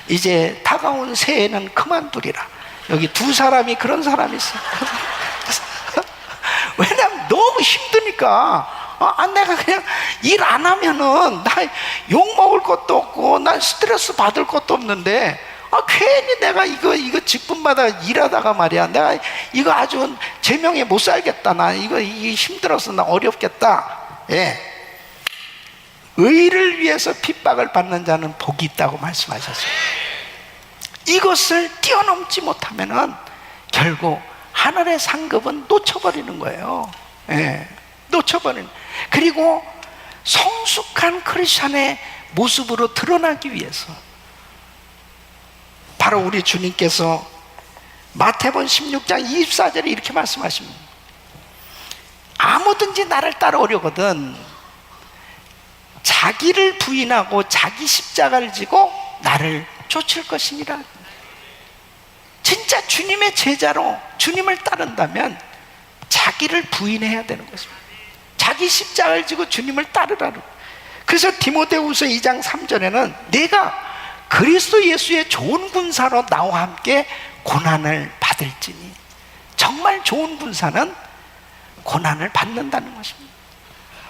이제 다가온 새해는 그만두리라. 여기 두 사람이 그런 사람이 있어. 왜냐면 너무 힘드니까. 내가 그냥 일 안 하면은 나 욕 먹을 것도 없고 난 스트레스 받을 것도 없는데 괜히 내가 이거 직분받아 일하다가 말이야, 내가 이거 아주 제명에 못 살겠다. 나 이거 힘들어서 나 어렵겠다. 예. 의를 위해서 핍박을 받는 자는 복이 있다고 말씀하셨어요. 이것을 뛰어넘지 못하면은 결국 하늘의 상급은 놓쳐버리는 거예요. 예. 놓쳐버리는. 그리고 성숙한 크리스천의 모습으로 드러나기 위해서 바로 우리 주님께서 마태복음 16장 24절에 이렇게 말씀하십니다. 아무든지 나를 따라오려거든 자기를 부인하고 자기 십자가를 지고 나를 쫓을 것이니라. 진짜 주님의 제자로 주님을 따른다면 자기를 부인해야 되는 것입니다. 자기 십자가를 지고 주님을 따르라는. 그래서 디모데후서 2장 3절에는 내가 그리스도 예수의 좋은 군사로 나와 함께 고난을 받을지니. 정말 좋은 군사는 고난을 받는다는 것입니다.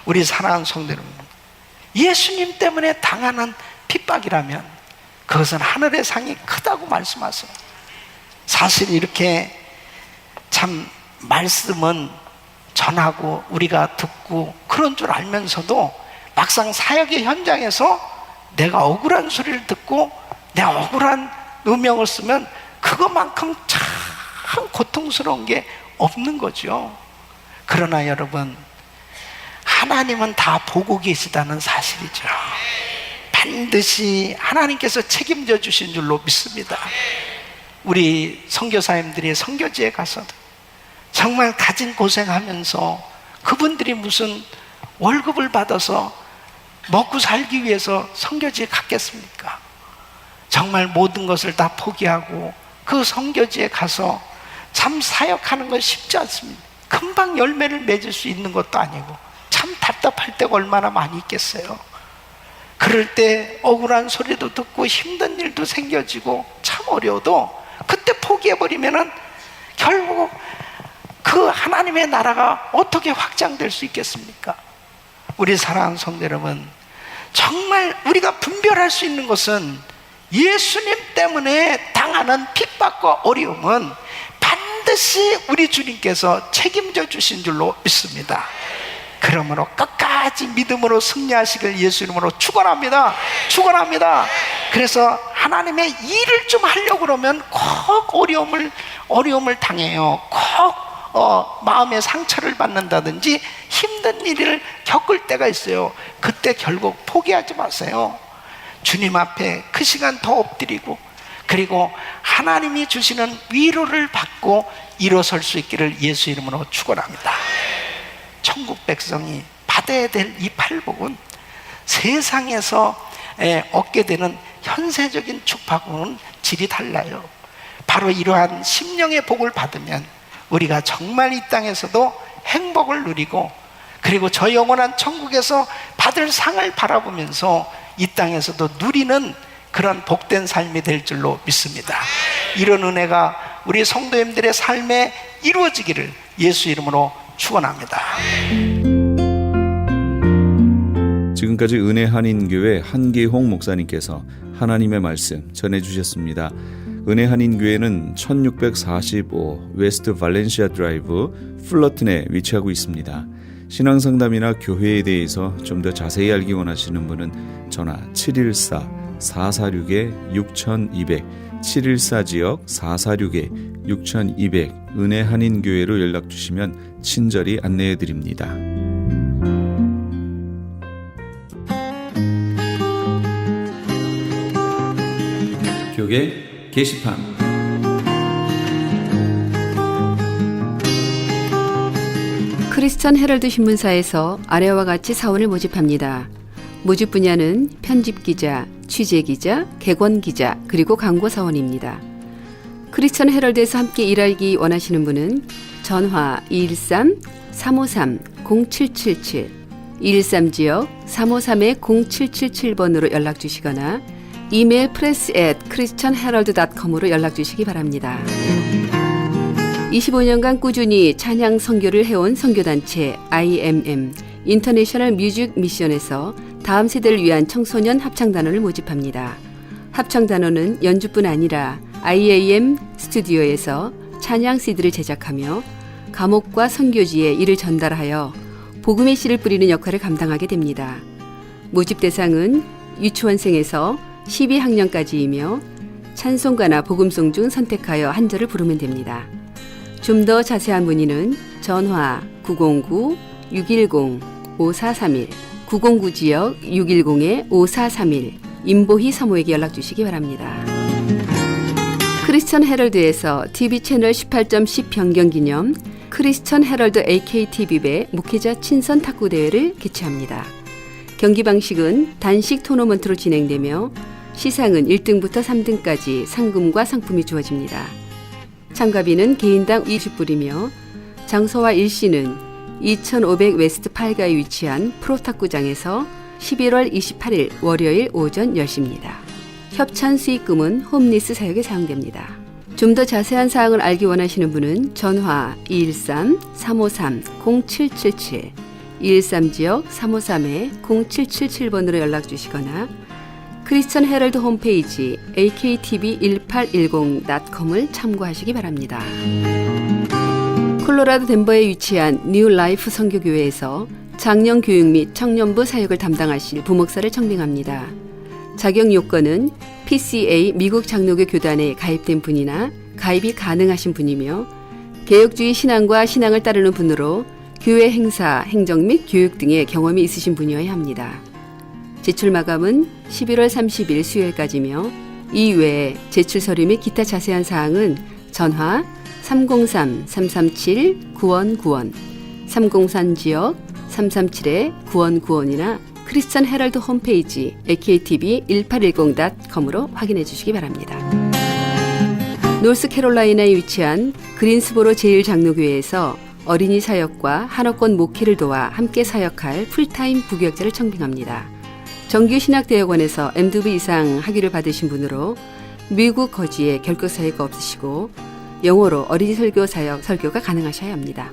우리 사랑하는 성도 여러분, 예수님 때문에 당하는 핍박이라면 그것은 하늘의 상이 크다고 말씀하세요. 사실 이렇게 참 말씀은 전하고 우리가 듣고 그런 줄 알면서도 막상 사역의 현장에서 내가 억울한 소리를 듣고 내가 억울한 누명을 쓰면 그것만큼 참 고통스러운 게 없는 거죠. 그러나 여러분, 하나님은 다 보고 계시다는 사실이죠. 반드시 하나님께서 책임져 주신 줄로 믿습니다. 우리 선교사님들이 선교지에 가서 정말 가진 고생하면서 그분들이 무슨 월급을 받아서 먹고 살기 위해서 선교지에 갔겠습니까? 정말 모든 것을 다 포기하고 그 선교지에 가서 참 사역하는 건 쉽지 않습니다. 금방 열매를 맺을 수 있는 것도 아니고 참 답답할 때가 얼마나 많이 있겠어요. 그럴 때 억울한 소리도 듣고 힘든 일도 생겨지고 참 어려워도 그때 포기해버리면은 결국 그 하나님의 나라가 어떻게 확장될 수 있겠습니까? 우리 사랑하는 성도 여러분, 정말 우리가 분별할 수 있는 것은 예수님 때문에 당하는 핍박과 어려움은 반드시 우리 주님께서 책임져 주신 줄로 믿습니다. 그러므로 끝까지 믿음으로 승리하시길 예수 이름으로 축원합니다. 축원합니다. 그래서 하나님의 일을 좀 하려고 그러면 꼭 어려움을 당해요. 꼭 마음의 상처를 받는다든지 힘든 일을 겪을 때가 있어요. 그때 결국 포기하지 마세요. 주님 앞에 그 시간 더 엎드리고 그리고 하나님이 주시는 위로를 받고 일어설 수 있기를 예수 이름으로 축원합니다. 천국 백성이 받아야 될 이 팔복은 세상에서 얻게 되는 현세적인 축복은 질이 달라요. 바로 이러한 심령의 복을 받으면 우리가 정말 이 땅에서도 행복을 누리고 그리고 저 영원한 천국에서 받을 상을 바라보면서 이 땅에서도 누리는 그런 복된 삶이 될 줄로 믿습니다. 이런 은혜가 우리 성도님들의 삶에 이루어지기를 예수 이름으로 축원합니다. 지금까지 은혜 한인교회 한기홍 목사님께서 하나님의 말씀 전해주셨습니다. 은혜 한인교회는 1645 웨스트 발렌시아 드라이브 플러튼에 위치하고 있습니다. 신앙상담이나 교회에 대해서 좀 더 자세히 알기 원하시는 분은 전화 714-446-6200 714 지역 446-6200 은혜 한인교회로 연락 주시면 친절히 안내해 드립니다. 교계 게시판 크리스천 헤럴드 신문사에서 아래와 같이 사원을 모집합니다. 모집 분야는 편집기자, 취재기자, 객원기자, 그리고 광고사원입니다. 크리스천 헤럴드에서 함께 일하기 원하시는 분은 전화 213-353-0777, 213지역 353-0777번으로 연락주시거나 이메일 press@christianherald.com으로 연락주시기 바랍니다. 25년간 꾸준히 찬양 선교를 해온 선교단체 IMM 인터내셔널 뮤직 미션에서 다음 세대를 위한 청소년 합창단원을 모집합니다. 합창단원은 연주뿐 아니라 IAM 스튜디오에서 찬양 CD를 제작하며 감옥과 선교지에 이를 전달하여 복음의 씨를 뿌리는 역할을 감당하게 됩니다. 모집 대상은 유치원생에서 12학년까지이며 찬송가나 복음송 중 선택하여 한 절을 부르면 됩니다. 좀 더 자세한 문의는 전화 909-610-5431, 909지역 610-5431, 임보희 사모에게 연락 주시기 바랍니다. 크리스천 헤럴드에서 TV 채널 18.10 변경 기념 크리스천 헤럴드 AKTV배 목회자 친선 탁구 대회를 개최합니다. 경기 방식은 단식 토너먼트로 진행되며 시상은 1등부터 3등까지 상금과 상품이 주어집니다. 참가비는 개인당 20불이며 장소와 일시는 2500 웨스트 8가에 위치한 프로탁구장에서 11월 28일 월요일 오전 10시입니다. 협찬 수익금은 홈리스 사역에 사용됩니다. 좀 더 자세한 사항을 알기 원하시는 분은 전화 213-353-0777, 213지역 353-0777번으로 연락 주시거나 크리스천 헤럴드 홈페이지 aktv1810.com을 참고하시기 바랍니다. 콜로라도 덴버에 위치한 뉴 라이프 선교교회에서 장년 교육 및 청년부 사역을 담당하실 부목사를 청빙합니다. 자격 요건은 PCA 미국 장로교 교단에 가입된 분이나 가입이 가능하신 분이며 개혁주의 신앙과 신앙을 따르는 분으로 교회 행사, 행정 및 교육 등의 경험이 있으신 분이어야 합니다. 제출 마감은 11월 30일 수요일까지며 이외에 제출 서류 및 기타 자세한 사항은 전화 303-337-9191, 303지역 337-9191이나 크리스천 헤럴드 홈페이지 aktv1810.com으로 확인해 주시기 바랍니다. 노스캐롤라이나에 위치한 그린스보로 제1장로교회에서 어린이 사역과 한어권 목회를 도와 함께 사역할 풀타임 부교역자를 청빙합니다. 정규신학대학원에서 MDB 이상 학위를 받으신 분으로 미국 거주에 결격 사유가 없으시고 영어로 어린이 설교 사역 설교가 가능하셔야 합니다.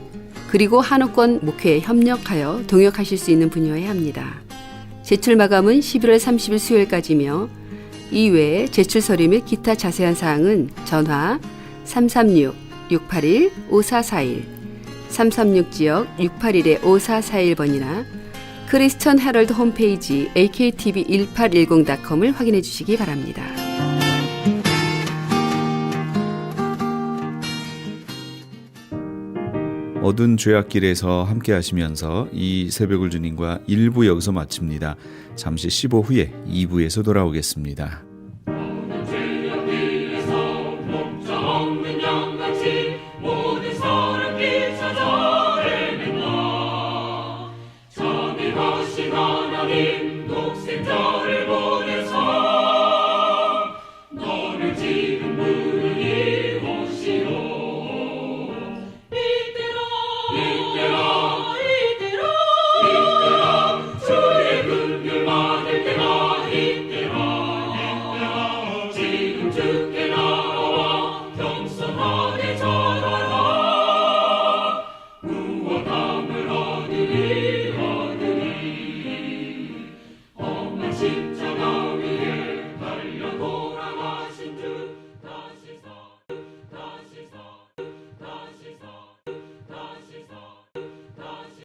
그리고 한어권 목회에 협력하여 동역하실 수 있는 분이어야 합니다. 제출 마감은 11월 30일 수요일까지며 이외에 제출 서류 및 기타 자세한 사항은 전화 336-681-5441, 336지역 681-5441번이나 크리스천 헤럴드 홈페이지 aktv1810.com을 확인해 주시기 바랍니다. 어두운 죄악길에서 함께 하시면서 이 새벽을 주님과 1부 여기서 마칩니다. 잠시 15 후에 2부에서 돌아오겠습니다.